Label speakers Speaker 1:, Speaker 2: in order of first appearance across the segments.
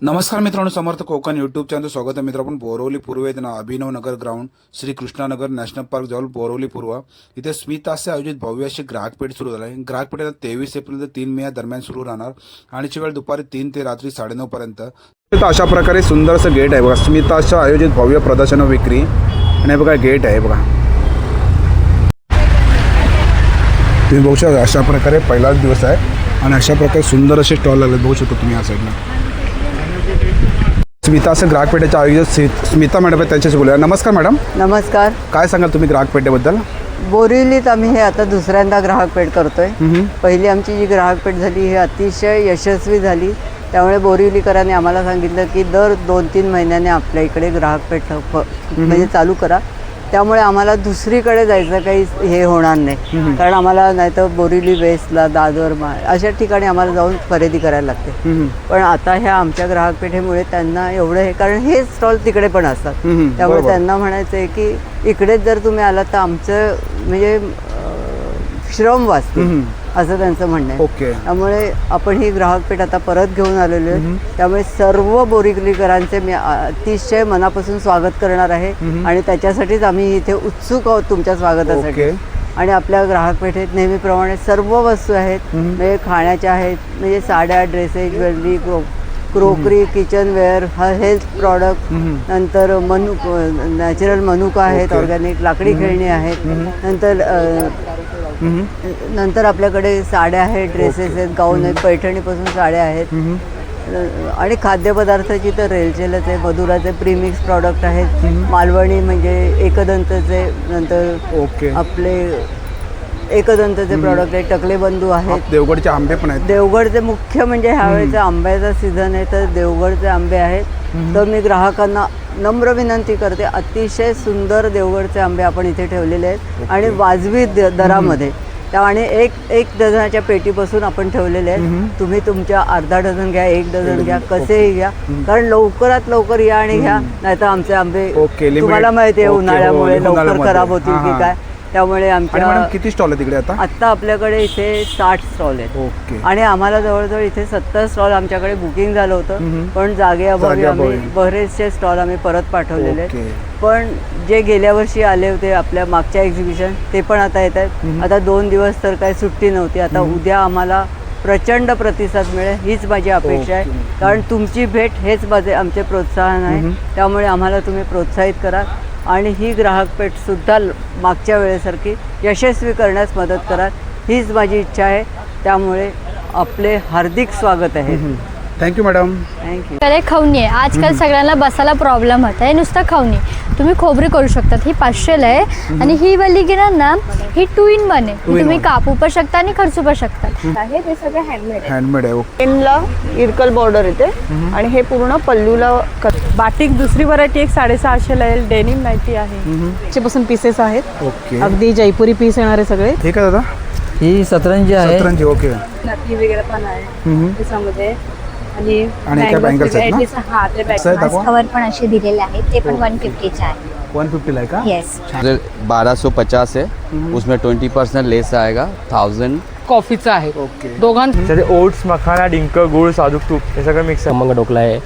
Speaker 1: नमस्कार मित्रांनो, समर्थ Konkan YouTube channel स्वागत आहे. मित्र, आपण बोरवली पूर्व येथे Abhinav Nagar ground Shri Krishnanagar national park जवळ बोरवली पूर्व इथे स्मितासे आयोजित भव्य अशी ग्राहक पेठ सुरू झाली आहे. ग्राहक पेठ 23 एप्रिल ते 3 मे दरम्यान सुरू राहणार आणि ची वेळ दुपारी 3 ते रात्री 9:30 पर्यंत. तर अशा प्रकारे सुंदर असं गेट आहे बघा. स्मिताच्या आयोजित भव्य प्रदर्शन व विक्री आणि बघा गेट आहे बघा. तुम्ही बघू शकता अशा प्रकारे पहिलाच दिवस आहे आणि अशा प्रकारे सुंदर असे स्टॉल लागले बघू शकतो तुम्ही या साईडला. स्मिता असं ग्राहक पेठेच्या आयोजक स्मिता मॅडम आहे, त्यांच्याशी बोलूया. नमस्कार मॅडम.
Speaker 2: नमस्कार.
Speaker 1: काय सांगाल तुम्ही ग्राहक पेठेबद्दल?
Speaker 2: बोरिवलीत आम्ही हे आता दुसऱ्यांदा ग्राहक पेठ करतोय. पहिली आमची जी ग्राहक पेठ झाली ही अतिशय यशस्वी झाली. त्यामुळे बोरिवलीकरांनी आम्हाला सांगितलं की दर 2-3 महिन्याने आपल्या इकडे ग्राहक पेठ म्हणजे चालू करा. त्यामुळे आम्हाला दुसरीकडे जायचं काही हे होणार नाही, कारण आम्हाला नाहीतर बोरिवली वेस्टला, दादर, अशा ठिकाणी आम्हाला जाऊन खरेदी करायला लागते. पण आता ह्या आमच्या ग्राहक पेठेमुळे त्यांना एवढं हे, कारण हे स्टॉल तिकडे पण असतात, त्यामुळे त्यांना म्हणायचं आहे की इकडेच जर तुम्ही आलात तर आमचं म्हणजे श्रम वाचतील असं त्यांचं म्हणणं आहे.
Speaker 1: ओके.
Speaker 2: त्यामुळे आपण ही ग्राहक पेठ आता परत घेऊन आलेलो आहे. त्यामुळे सर्व बोरिवलीकरांचे मी अतिशय मनापासून स्वागत करणार आहे आणि त्याच्यासाठीच आम्ही इथे उत्सुक आहोत तुमच्या स्वागतासाठी. आणि आपल्या ग्राहक पेठेत नेहमीप्रमाणे सर्व वस्तू आहेत, म्हणजे खाण्याच्या आहेत, म्हणजे साड्या, dresses, jewellery, crockery, kitchenware, health product, नंतर नॅचरल मनुका आहेत, ऑर्गॅनिक लाकडी खेळणी आहेत, नंतर आपल्याकडे साड्या आहेत, ड्रेसेस आहेत, गाऊन आहेत, पैठणीपासून साड्या आहेत आणि खाद्यपदार्थाची तर रेलचेलच आहे. मधुराचे प्रीमिक्स प्रॉडक्ट आहेत, मालवणी म्हणजे एकदंतचे, नंतर आपले एकदंतचे प्रॉडक्ट आहेत, टकले बंधू आहेत,
Speaker 1: देवगडचे आंबे पण आहेत.
Speaker 2: देवगडचे मुख्य म्हणजे ह्यावेळेचा आंब्याचा सीझन आहे तर देवगडचे आंबे आहेत. तर मी ग्राहकांना नम्र विनंती करते, अतिशय सुंदर देवगडचे आंबे आपण इथे ठेवलेले आहेत आणि वाजवी दरामध्ये. आणि एक डझनाच्या पेटीपासून आपण ठेवलेले आहेत. तुम्ही तुमच्या अर्धा डझन घ्या, 1 डझन घ्या, कसेही घ्या, कारण लवकरात लवकर या आणि घ्या, नाहीतर आमचे आंबे तुम्हाला माहिती आहे उन्हाळ्यामुळे लवकर खराब होतील की काय. त्यामुळे आमच्या
Speaker 1: किती स्टॉल आहे तिकडे आता
Speaker 2: आपल्याकडे इथे 60 स्टॉल आहेत.
Speaker 1: ओके.
Speaker 2: आणि आम्हाला जवळजवळ इथे 70 स्टॉल आमच्याकडे बुकिंग झालं होतं, पण जागेअभावी आम्ही बरेचसे स्टॉल आम्ही परत पाठवलेले आहेत. पण जे गेल्या वर्षी आले होते आपल्या मागच्या एक्झिबिशन ते पण आता येत आहेत. आता 2 दिवस तर काही सुट्टी नव्हती. आता उद्या आम्हाला प्रचंड प्रतिसाद मिळेल हीच माझी अपेक्षा आहे, कारण तुमची भेट हेच माझे आमचे प्रोत्साहन आहे. त्यामुळे आम्हाला तुम्ही प्रोत्साहित करा आणि ही ग्राहक पेठसुद्धा मागच्या वेळेसारखी यशस्वी करण्यास मदत करा हीच माझी इच्छा आहे. त्यामुळे आपले हार्दिक स्वागत आहे.
Speaker 1: Thank you madam.
Speaker 2: थँक्यू.
Speaker 3: तर खवणी आहे. आजकाल सगळ्यांना बसायला प्रॉब्लेम होता. हे नुसतं खवणी तुम्ही खोबरी करू शकतात. ही 500ला आहे आणि ही वाली गिरण ना ही 2 in 1 आहे. तुम्ही कापू पण शकता आणि खर्चू पण शकतात.
Speaker 4: हे ते सगळे
Speaker 1: हँडमेड आहे.
Speaker 4: पेनला इरकल बॉर्डर येते आणि हे पूर्ण पल्लूला बाटिक दुसरी व्हरायटी एक 650ला येईल. डेनिम नाईटी आहे, त्याच्यापासून पीसेस आहेत.
Speaker 1: ओके.
Speaker 4: अगदी जयपुरी पीस येणार आहे सगळे.
Speaker 1: हे काय दादा?
Speaker 5: ही सतरंजी आहे.
Speaker 1: सतरंजी. ओके.
Speaker 4: नथी वगैरे पण आहे त्याच्यामध्ये. आणि
Speaker 1: काय बँगल्स आहेत ना?
Speaker 4: हा ते
Speaker 3: कवर पण असे दिलेले आहेत. ते पण 150चे आहे.
Speaker 1: 150 आहे का?
Speaker 3: येस.
Speaker 5: 1250 है, उसमें 20% लेस आएगा 1000.
Speaker 6: कॉफीचा आहे.
Speaker 1: ओके.
Speaker 6: दोघांचे ओट्स, मखाना, डिंक, गुळ, साजूक तूप हे सगळं मिक्स.
Speaker 7: खमंग ढोकला आहे.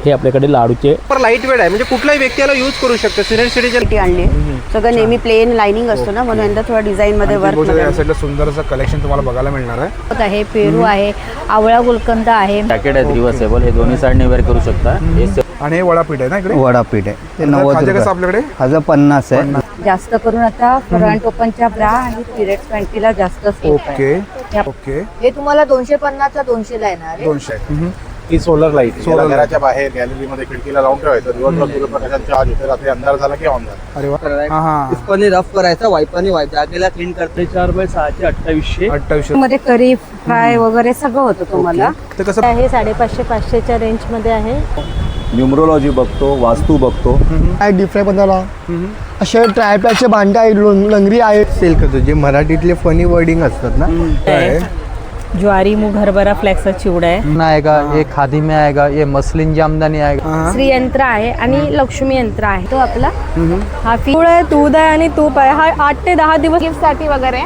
Speaker 7: हे आपल्याकडे लाडूचे
Speaker 6: लाईट वेट आहे, म्हणजे कुठल्याही व्यक्तीला यूज करू शकतो. सिनियर सिटीजन
Speaker 4: आणली सगळं नेहमी प्लेन लाइनिंग असतो ना, म्हणून यंदा थोडा डिझाईन मध्ये वर्क
Speaker 1: या साईडला सुंदर असं कलेक्शन तुम्हाला बघायला मिळणार आहे.
Speaker 3: आहे पेरू आहे, आवळा गुलकंद आहे.
Speaker 5: जॅकेट आहे रिव्हर्सेबल, हे दोन्ही साईडने वेअर करू शकता.
Speaker 1: आणि हे वडापीठ आहे ना इकडे?
Speaker 8: वडापीठ आहे ते 90
Speaker 1: रुपये. कसं आपल्याकडे?
Speaker 8: ह्याचं 50 आहे.
Speaker 4: जास्त करून आता फ्रंट ओपनच्या ब्रा आणि पिरियड्स पॅन्टीला जास्त.
Speaker 1: ओके. ओके.
Speaker 4: हे तुम्हाला 250चा 200ला येणार.
Speaker 1: 200.
Speaker 9: ही सोलर लाईट
Speaker 1: सोलर
Speaker 9: घराच्या बाहेर गॅलरीमध्ये खिडकीला लावून ठेवायचं. दिवसभर सूर्यप्रकाशाचा चार्ज होते, रात्री अंधार झाला की ऑन झाला.
Speaker 1: अरे वा. हा हा.
Speaker 5: इसपणी रफ करायचा, वायपाने जागेला क्लीन करते.
Speaker 7: 4/6 2800.
Speaker 1: 2800.
Speaker 4: मध्ये करी फ्राय वगैरे सगळं होतं तुम्हाला.
Speaker 1: ते कसं?
Speaker 4: हे 550-500च्या रेंज मध्ये आहे.
Speaker 5: न्यूमरोलॉजी बघतो, वास्तू बघतो.
Speaker 8: काय डिफ्राय बनवला असे ट्रायपॅडचे भांडे आहेत, लंगरी आहेत.
Speaker 6: सेल करतो जे मराठीतले फनी वर्डिंग असतात ना.
Speaker 4: ज्वारी, मूग, हरभरा, फ्लॅक्सचा चिवडा आहे.
Speaker 5: आएगा ये खादी में आएगा, ये मसलिन जामदानी आएगा.
Speaker 4: श्री यंत्र आहे आणि लक्ष्मी यंत्र आहे. तो आपला हा फूड आहे, दूध आहे आणि तूप आहे. हा 8 ते 10 दिवस गिफ्ट साठी वगैरे.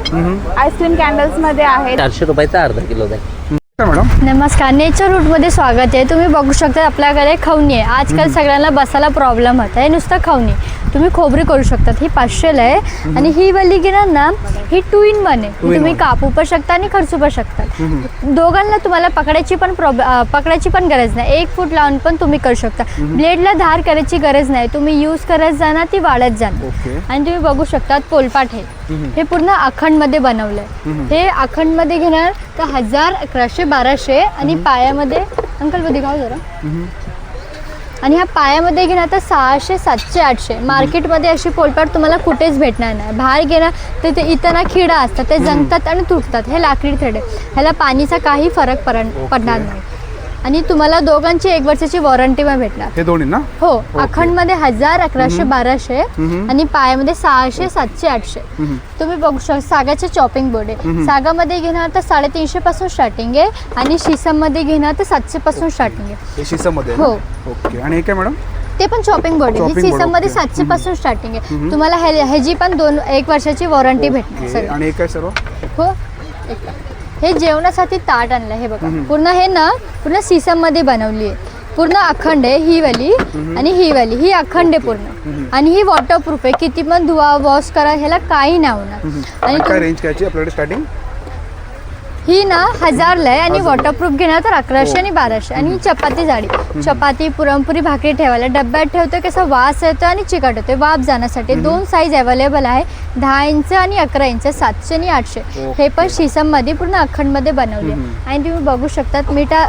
Speaker 4: आईस्क्रीम कॅन्डल्स मध्ये आहे.
Speaker 5: 400 रुपयाचा अर्धा किलो आहे.
Speaker 1: मॅडम
Speaker 3: नमस्कार, नेचर रूटमध्ये स्वागत आहे. तुम्ही बघू शकता आपल्याकडे खवणी आहे. आजकाल सगळ्यांना बसायला प्रॉब्लेम होत आहे. नुसतं खवणी तुम्ही खोबरी करू शकतात. ही 500 आहे आणि ही वाली घेणार ना, ही 2 in 1 आहे. तुम्ही कापू पण शकता आणि खर्चू पण शकता. दोघांना तुम्हाला पकडायची पण गरज नाही. 1 फूट लावून पण तुम्ही करू शकता. ब्लेडला धार करायची गरज नाही. तुम्ही यूज करत जाणार, ती वाढत जाणार. आणि तुम्ही बघू शकता पोलपाट हे पूर्ण अखंडमध्ये बनवलंय. हे अखंडमध्ये घेणार तर 1000, 1100, 1200 आणि पायामध्ये अंकल मध्ये गाव जरा आणि ह्या पायामध्ये घेणार तर 600, 700, 800. मार्केटमध्ये अशी पोलपाट तुम्हाला कुठेच भेटणार नाही. बाहेर घेणार तर ते इथं ना खिडा असतात, ते जंगतात आणि तुटतात. हे लाकडी थ्रेड आहे. ह्याला पाणीचा काही फरक पडणार नाही. आणि तुम्हाला दोघांची 1 वर्षाची वॉरंटी पण भेटणार.
Speaker 1: हे दोन्ही ना?
Speaker 3: हो, अखंडमध्ये 1000, 1100, 1200 आणि पायामध्ये 600, 700, 800. तुम्ही बघू शकता सागाचे चॉपिंग बोर्ड आहे. सागामध्ये घेणार तर 350 पासून स्टार्टिंग आहे आणि शीसम मध्ये घेणार तर 700 पासून स्टार्टिंग आहे.
Speaker 1: हे शीसम मध्ये
Speaker 3: हो.
Speaker 1: ओके. आणि हे काय मॅडम?
Speaker 3: ते पण चॉपिंग बोर्ड आहे. ही सीसम मध्ये 700 पासून स्टार्टिंग आहे. तुम्हाला ह्याची पण 1 वर्षाची वॉरंटी भेटणार.
Speaker 1: आणि हे काय सर्व?
Speaker 3: हो, हे जेवणासाठी ताट आणलं. हे बघा पूर्ण सीसम मध्ये बनवली आहे. पूर्ण अखंड आहे ही वाली आणि ही वाली. ही अखंड आहे पूर्ण आणि ही वॉटरप्रूफ आहे. किती पण धुवा वॉश करा ह्याला काही नाही होणार. आणि
Speaker 1: काय रेंज काय आपल्याकडे स्टार्टिंग?
Speaker 3: ही ना 1000ला आहे आणि वॉटरप्रूफ घेणार तर 1100 आणि 1200. आणि ही चपाती जाडी, चपाती पुरणपुरी भाकरी ठेवायला डब्यात ठेवतो. कसा वास येतो आणि चिकट होतो. वाफ जाण्यासाठी 2 साईज अवेलेबल आहे, 10 इंच आणि 11 इंच, 700 आणि 800. हे पण शीसममध्ये पूर्ण अखंडमध्ये बनवले. आणि तुम्ही बघू शकतात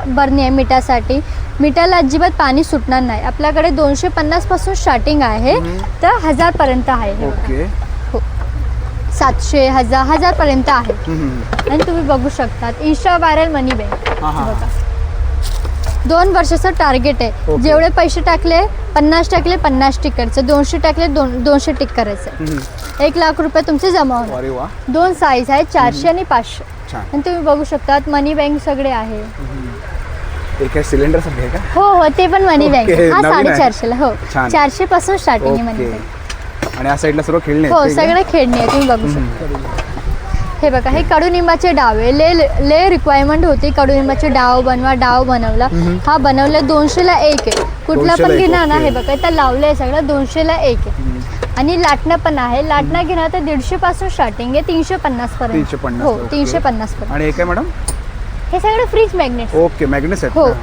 Speaker 3: बरणी आहे मिठासाठी. मिठाला अजिबात पाणी सुटणार नाही. आपल्याकडे 250 पासून स्टार्टिंग आहे तर 1000 पर्यंत आहे.
Speaker 1: ओके.
Speaker 3: 700, 1000 पर्यंत आहे. आणि तुम्ही बघू शकतात इंस्टा व्हायरल मनी बँक बघा. 2 वर्षाचं टार्गेट आहे. जेवढे पैसे टाकले 50 टाकले 50 टिक करायचं, 200 टाकले 200 टिक करायचं. 1 लाख रुपये तुमचे जमा होणार. 2 साईज आहे, 400 आणि 500. आणि तुम्ही बघू शकतात मनी बँक सगळे आहे.
Speaker 1: सिलेंडर सगळे का?
Speaker 3: हो, ते पण मनी बँक. हा 450ला. हो, 400 पासून स्टार्टिंग आहे मनी बँक.
Speaker 1: आणि या साईडला सर्व खेळणे
Speaker 3: हो, सगळे खेळणे आहे. तुम्ही बघू शकता. हे बघा, हे कडुनिंबाचे डाव आहे. ले रिक्वायरमेंट होती कडुनिंबाचे डाव बनवला. हा बनवला 200ला 1 आहे. कुठला पण घेणार ना, हे बघा इथं लावलंय सगळं 200ला 1 आहे. आणि लाटणं पण आहे. लाटणं घेणार तर 150 पासून स्टार्टिंग आहे 350 पर्यंत. हो, 350 पर्यंत.
Speaker 1: आणि हे काय मॅडम?
Speaker 3: हे सगळं फ्रीज मॅग्नेट.
Speaker 1: ओके, मॅग्नेट आहेत.
Speaker 3: हो,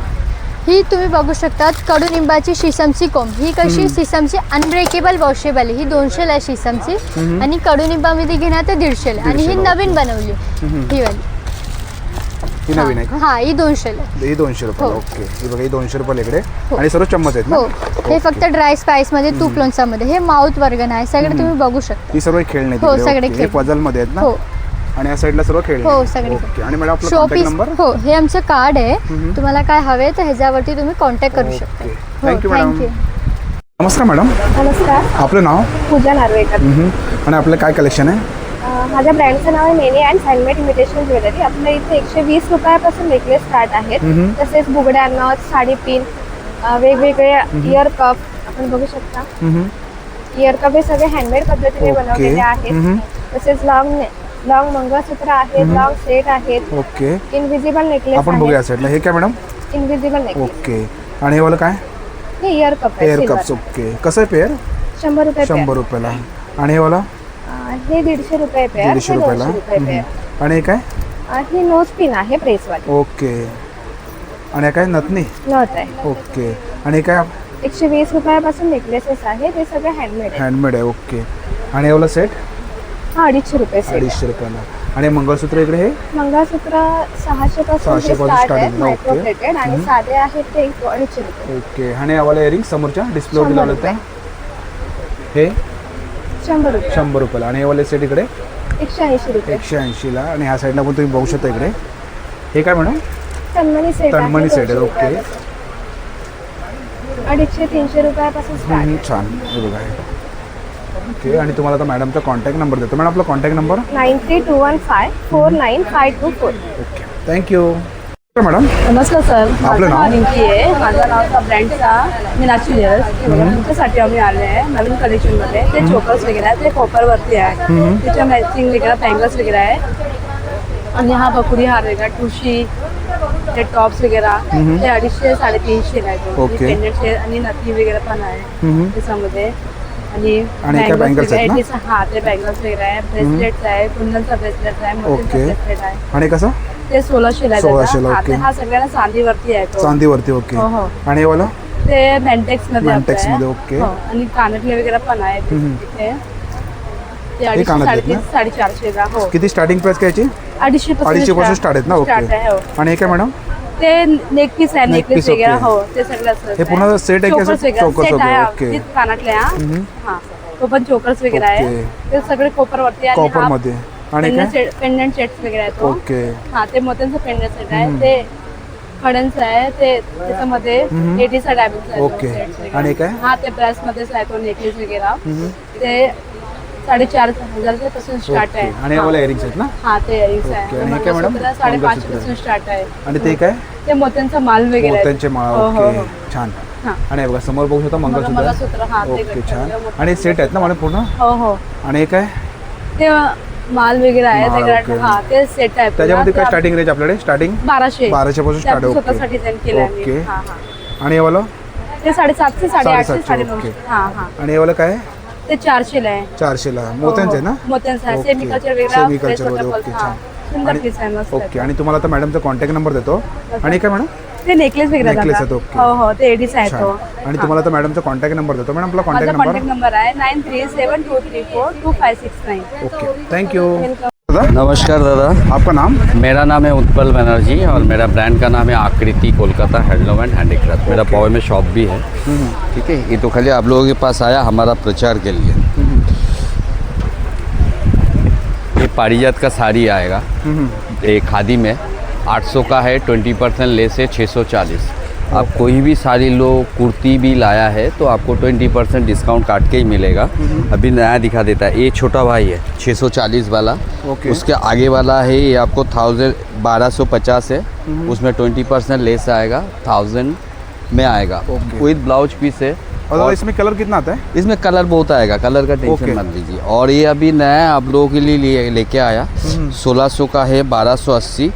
Speaker 3: ही तुम्ही बघू शकतात कडुनिंबाची शीसमची कोंब. ही कशी शीसमची अनब्रेकेबल वॉशेबल आहे. ही 200ला आहे शीसमची आणि कडुनिंबामध्ये घेणार तर 150ला. आणि ही नवीन बनवली ही वाली.
Speaker 1: ही नवीन आहे का?
Speaker 3: हा, ही 200ला.
Speaker 1: ही 200 रुपये. ओके. ही बघा, ही 200 रुपये इकडे. आणि सर्व चम्मच आहेत ना?
Speaker 3: हो, हे फक्त ड्राय स्पाइस मध्ये तूप लोणच्यामध्ये. हे माउथ वर्गन आहे. सगळे तुम्ही बघू शकता.
Speaker 1: ही सर्व खेळणे
Speaker 3: हो, सगळे खेळ.
Speaker 1: पझल मध्ये आहेत ना?
Speaker 3: हो.
Speaker 1: आणि या साईडला सर्व खेळणे.
Speaker 3: हो, सगळे.
Speaker 1: ओके. आणि मॅडम आपला
Speaker 3: शो
Speaker 1: कॉन्टॅक्ट
Speaker 3: पीस.
Speaker 1: नंबर?
Speaker 3: हो, हे आमचं कार्ड आहे. तुम्हाला काय हवे तर ह्याच्यावरती तुम्ही कॉन्टॅक्ट करू शकता.
Speaker 1: Thank you madam. नमस्कार मॅडम.
Speaker 10: नमस्कार,
Speaker 1: आपलं नाव?
Speaker 10: पूजा नार्वेकर.
Speaker 1: आणि आपलं काय कलेक्शन आहे?
Speaker 10: माझ्या ब्रँडचं नाव आहे many and handmade imitation jewellery. आपल्या इथे 120 रुपयापासून नेकलेस स्टार्ट आहेत. तसेच बुगड्या, नथ, साडी पिन, वेगवेगळे इयर कप आपण बघू शकता. इयर कप हे सगळे हँडमेड पद्धतीने बनवलेले आहेत. तसेच लॉंग मंगळसूत्र आहेत, लॉंग सेट आहेत.
Speaker 1: ओके.
Speaker 10: इनविजिबल नेकलेस
Speaker 1: आपण बघूया साईडला. हे काय मॅडम?
Speaker 10: Invisible necklace.
Speaker 1: ओके. आणि हे वाला काय?
Speaker 10: हे इयर कप आहे.
Speaker 1: Pair cups. ओके. कसं आहे पेअर?
Speaker 10: 100 रुपये.
Speaker 1: 100 रुपयाला. आणि हे वाला?
Speaker 10: हे 150 रुपये पेअर.
Speaker 1: 150 रुपयाला. आणि हे काय?
Speaker 10: ही नोज पिन आहे प्रेसवाली.
Speaker 1: ओके. आणि हे काय? नथनी
Speaker 10: नथ आहे.
Speaker 1: ओके. आणि हे काय?
Speaker 10: 120 रुपयापासून नेकलेसेस आहेत. हे सगळे हँडमेड आहे.
Speaker 1: हँडमेड आहे. ओके. आणि हे वाला सेट?
Speaker 10: हा 250 रुपये सेट.
Speaker 1: 250 रुपयाला. आणि मंगळसूत्र इकडे हे?
Speaker 10: मंगळसूत्र 600 पासून
Speaker 1: 600 पासून
Speaker 10: स्टार्ट आहे.
Speaker 1: starting.
Speaker 10: Micro
Speaker 1: okay.
Speaker 10: प्लेटेड आणि साधे आहेत ते 250 रुपये.
Speaker 1: ओके. आणि यावाला इयरिंग समोरच्या डिस्प्लेवरती
Speaker 10: 100
Speaker 1: लावलं
Speaker 10: रुपये.
Speaker 1: हे
Speaker 10: 100 रुपये.
Speaker 1: 100 रुपयाला. आणि हे वाले सेट इकडे
Speaker 10: 180 रुपये.
Speaker 1: 180ला. आणि ह्या साईडला पण तुम्ही बघू शकता इकडे. हे काय मॅडम?
Speaker 10: तन्मणी सेट आहे.
Speaker 1: तन्मणी सेट आहे.
Speaker 10: 200
Speaker 1: ओके.
Speaker 10: रुपयापासून. 250-300 रुपयापासून स्टार्ट आहे.
Speaker 1: छान. हे बघा हे. ओके. आणि तुम्हाला आता मॅडमचा कॉन्टॅक्ट नंबर देतो. मॅडम आपला contact number?
Speaker 10: 9321549524.
Speaker 1: Okay. Thank you madam.
Speaker 4: नमस्कार सर,
Speaker 1: आपलं
Speaker 4: माझं
Speaker 1: नाव?
Speaker 4: नाव रिंकी आहे. माझं नाव ब्रँडचा मीनाक्षी ज्वेलर्स. तुमच्यासाठी आम्ही आले आहे नवीन कलेक्शनमध्ये. ते चोकर्स वगैरे आहे, ते कॉपरवरती आहे. त्याच्या मॅचिंग वगैरे बँगल्स वगैरे आहे. आणि हा बकुडी हार वेगळा, ठुशी, हे टॉप्स वगैरे ते 250 350 आहे
Speaker 1: ओके.
Speaker 4: पेंडेंट आणि नथी वगैरे पण आहे त्याच्यामध्ये. आणि
Speaker 1: आणि काय bangles आहेत ना?
Speaker 4: हा ते बँगल्स वगैरे आहे, ब्रेसलेट आहे, कुंदनचा ब्रेसलेट आहे, मोत्यांचा
Speaker 1: ओके.
Speaker 4: ब्रेसलेट आहे.
Speaker 1: आणि कसं
Speaker 4: ते 1600 ला
Speaker 1: 1600 ला, ओके.
Speaker 4: हा सगळ्यांना चांदीवरती आहे तो.
Speaker 1: चांदीवरती ओके.
Speaker 4: हो, हो.
Speaker 1: आणि हे वाला
Speaker 4: ते मॅन्टेक्स मध्ये
Speaker 1: Mantex
Speaker 4: आपलं आहे.
Speaker 1: मध्ये, ओके.
Speaker 4: हो, आणि कानातले वगैरे पण आहे तिथे. ते 250
Speaker 1: कानातले आहेत ना?
Speaker 4: 450 ला. हो,
Speaker 1: किती स्टार्टिंग प्राइस काय याची?
Speaker 4: 250
Speaker 1: पासून स्टार्ट आहेत ना, ओके.
Speaker 4: हो.
Speaker 1: आणि हे काय मॅडम?
Speaker 4: ते नेक पीस आहे,
Speaker 1: Neck
Speaker 4: नेकलेस
Speaker 1: piece,
Speaker 4: वगैरे.
Speaker 1: ओके.
Speaker 4: हो, ते सगळं असतं.
Speaker 1: हे पूर्ण set आहे की असं chokers
Speaker 4: सेट
Speaker 1: वगैरे?
Speaker 4: आहे,
Speaker 1: ओके.
Speaker 4: विथ कानातले हा. तो पण चोकर्स वगैरे आहे.
Speaker 1: ओके.
Speaker 4: ते सगळे कॉपर वरती आहे.
Speaker 1: कॉपर मध्ये. आणि काय?
Speaker 4: पेंडंट सेट्स वगैरे आहे तो.
Speaker 1: ओके.
Speaker 4: हा, ते मोत्यांचं पेंडंट सेट आहे. ते खड्यांचं आहे, ते त्याच्यामध्ये 80 डायमंड्स आहे.
Speaker 1: ओके. आणि काय?
Speaker 4: हा, ते ब्रास मध्येच आहे तो नेकलेस वगैरे. ते 4,500 पासून स्टार्ट आहे.
Speaker 1: आणि हे वाला इयरिंग्स आहेत ना?
Speaker 4: हा, ते इयरिंग्स आहे.
Speaker 1: ओके. आणि हे काय मॅडम?
Speaker 4: 5,500 पासून स्टार्ट आहे.
Speaker 1: आणि ते काय?
Speaker 4: ते मोत्यांचा माल वगैरे आहे.
Speaker 1: मोत्यांचे माळ,
Speaker 4: हो, हो,
Speaker 1: ओके.
Speaker 4: हो.
Speaker 1: छान.
Speaker 4: हा.
Speaker 1: आणि हे बघा समोर बघू शकता मंगळसूत्र.
Speaker 4: मंगळसूत्र, हा, ते
Speaker 1: ओके, छान.
Speaker 4: मोठं.
Speaker 1: आणि सेट आहेत ना मला पूर्ण?
Speaker 4: हो, हो.
Speaker 1: आणि हे काय?
Speaker 4: ते माल वगैरे आहे
Speaker 1: माल,
Speaker 4: ते
Speaker 1: ओके.
Speaker 4: हा, ते सेट आहे.
Speaker 1: त्याच्यामध्ये काय स्टार्टिंग रेंज आपल्याकडे? स्टार्टिंग
Speaker 4: 1200
Speaker 1: पासून स्टार्ट आहे.
Speaker 4: स्वतःसाठी डिझाईन केलं आहे
Speaker 1: ओके.
Speaker 4: मी. हा, हा.
Speaker 1: आणि हे वाला?
Speaker 4: ते 750 850
Speaker 1: 750,
Speaker 4: 950.
Speaker 1: ओके.
Speaker 4: हा, हा.
Speaker 1: आणि हे वाला काय?
Speaker 4: ते 400 ला आहे.
Speaker 1: 400 ला मोत्यांचे आहे ना?
Speaker 4: मोत्यांचा आहे.
Speaker 1: ओके.
Speaker 4: सेमी कल्चर वेगळा,
Speaker 1: Semi
Speaker 4: fresh
Speaker 1: culture मध्ये,
Speaker 4: waterfall.
Speaker 1: ओके,
Speaker 4: हा.
Speaker 1: छान.
Speaker 4: सुंदर
Speaker 1: आणि-
Speaker 4: पीस आहे, मस्त
Speaker 1: ओके.
Speaker 4: आहे.
Speaker 1: आणि तुम्हाला आता मॅडमचा कॉन्टॅक्ट नंबर देतो. आणि काय मॅडम?
Speaker 4: ते नेकलेस वगैरे
Speaker 1: Necklace
Speaker 4: दादा.
Speaker 1: आहेत, ओके.
Speaker 4: हो, हो, ते एडीस आहे तो.
Speaker 1: छान. आणि तुम्हाला आता मॅडमचा कॉन्टॅक्ट नंबर देतो. मॅडम आपला
Speaker 4: माझा
Speaker 1: कॉन्टॅक्ट नंबर?
Speaker 4: कॉन्टॅक्ट नंबर आहे 9372342569.
Speaker 1: Okay, thank you.
Speaker 5: नमस्कार दादा,
Speaker 1: आपका नाम?
Speaker 5: मेरा नाम है उत्पल बनर्जी और मेरा ब्रांड का नाम है आकृति कोलकाता हैंडलूम एंड हैंडीक्राफ्ट। मेरा पॉवर में शॉप भी है, ठीक है। ये तो खाली आप लोगों के पास आया हमारा प्रचार के लिए। ये पारिजात का साड़ी आएगा, ये खादी में 800 का है, 20% लेस है 640। आप कोई भी साड़ी लो, कुर्ती भी लाया है तो आपको 20% डिस्काउंट काट के ही मिलेगा। अभी नया दिखा देता है, ये छोटा भाई है 640 वाला।
Speaker 1: ओके।
Speaker 5: उसके आगे वाला है ये आपको 1250 है, उसमें 20% लेस आएगा, 1000 में आएगा
Speaker 1: ओके।
Speaker 5: विद ब्लाउज पीस है।
Speaker 1: और इसमें कलर कितना आता है?
Speaker 5: इसमें कलर बहुत आएगा, कलर का
Speaker 1: ओके।
Speaker 5: टेंशन मत लीजिए। और ये अभी नया आप लोगों के लिए लेके आया, 1600 का है, 1280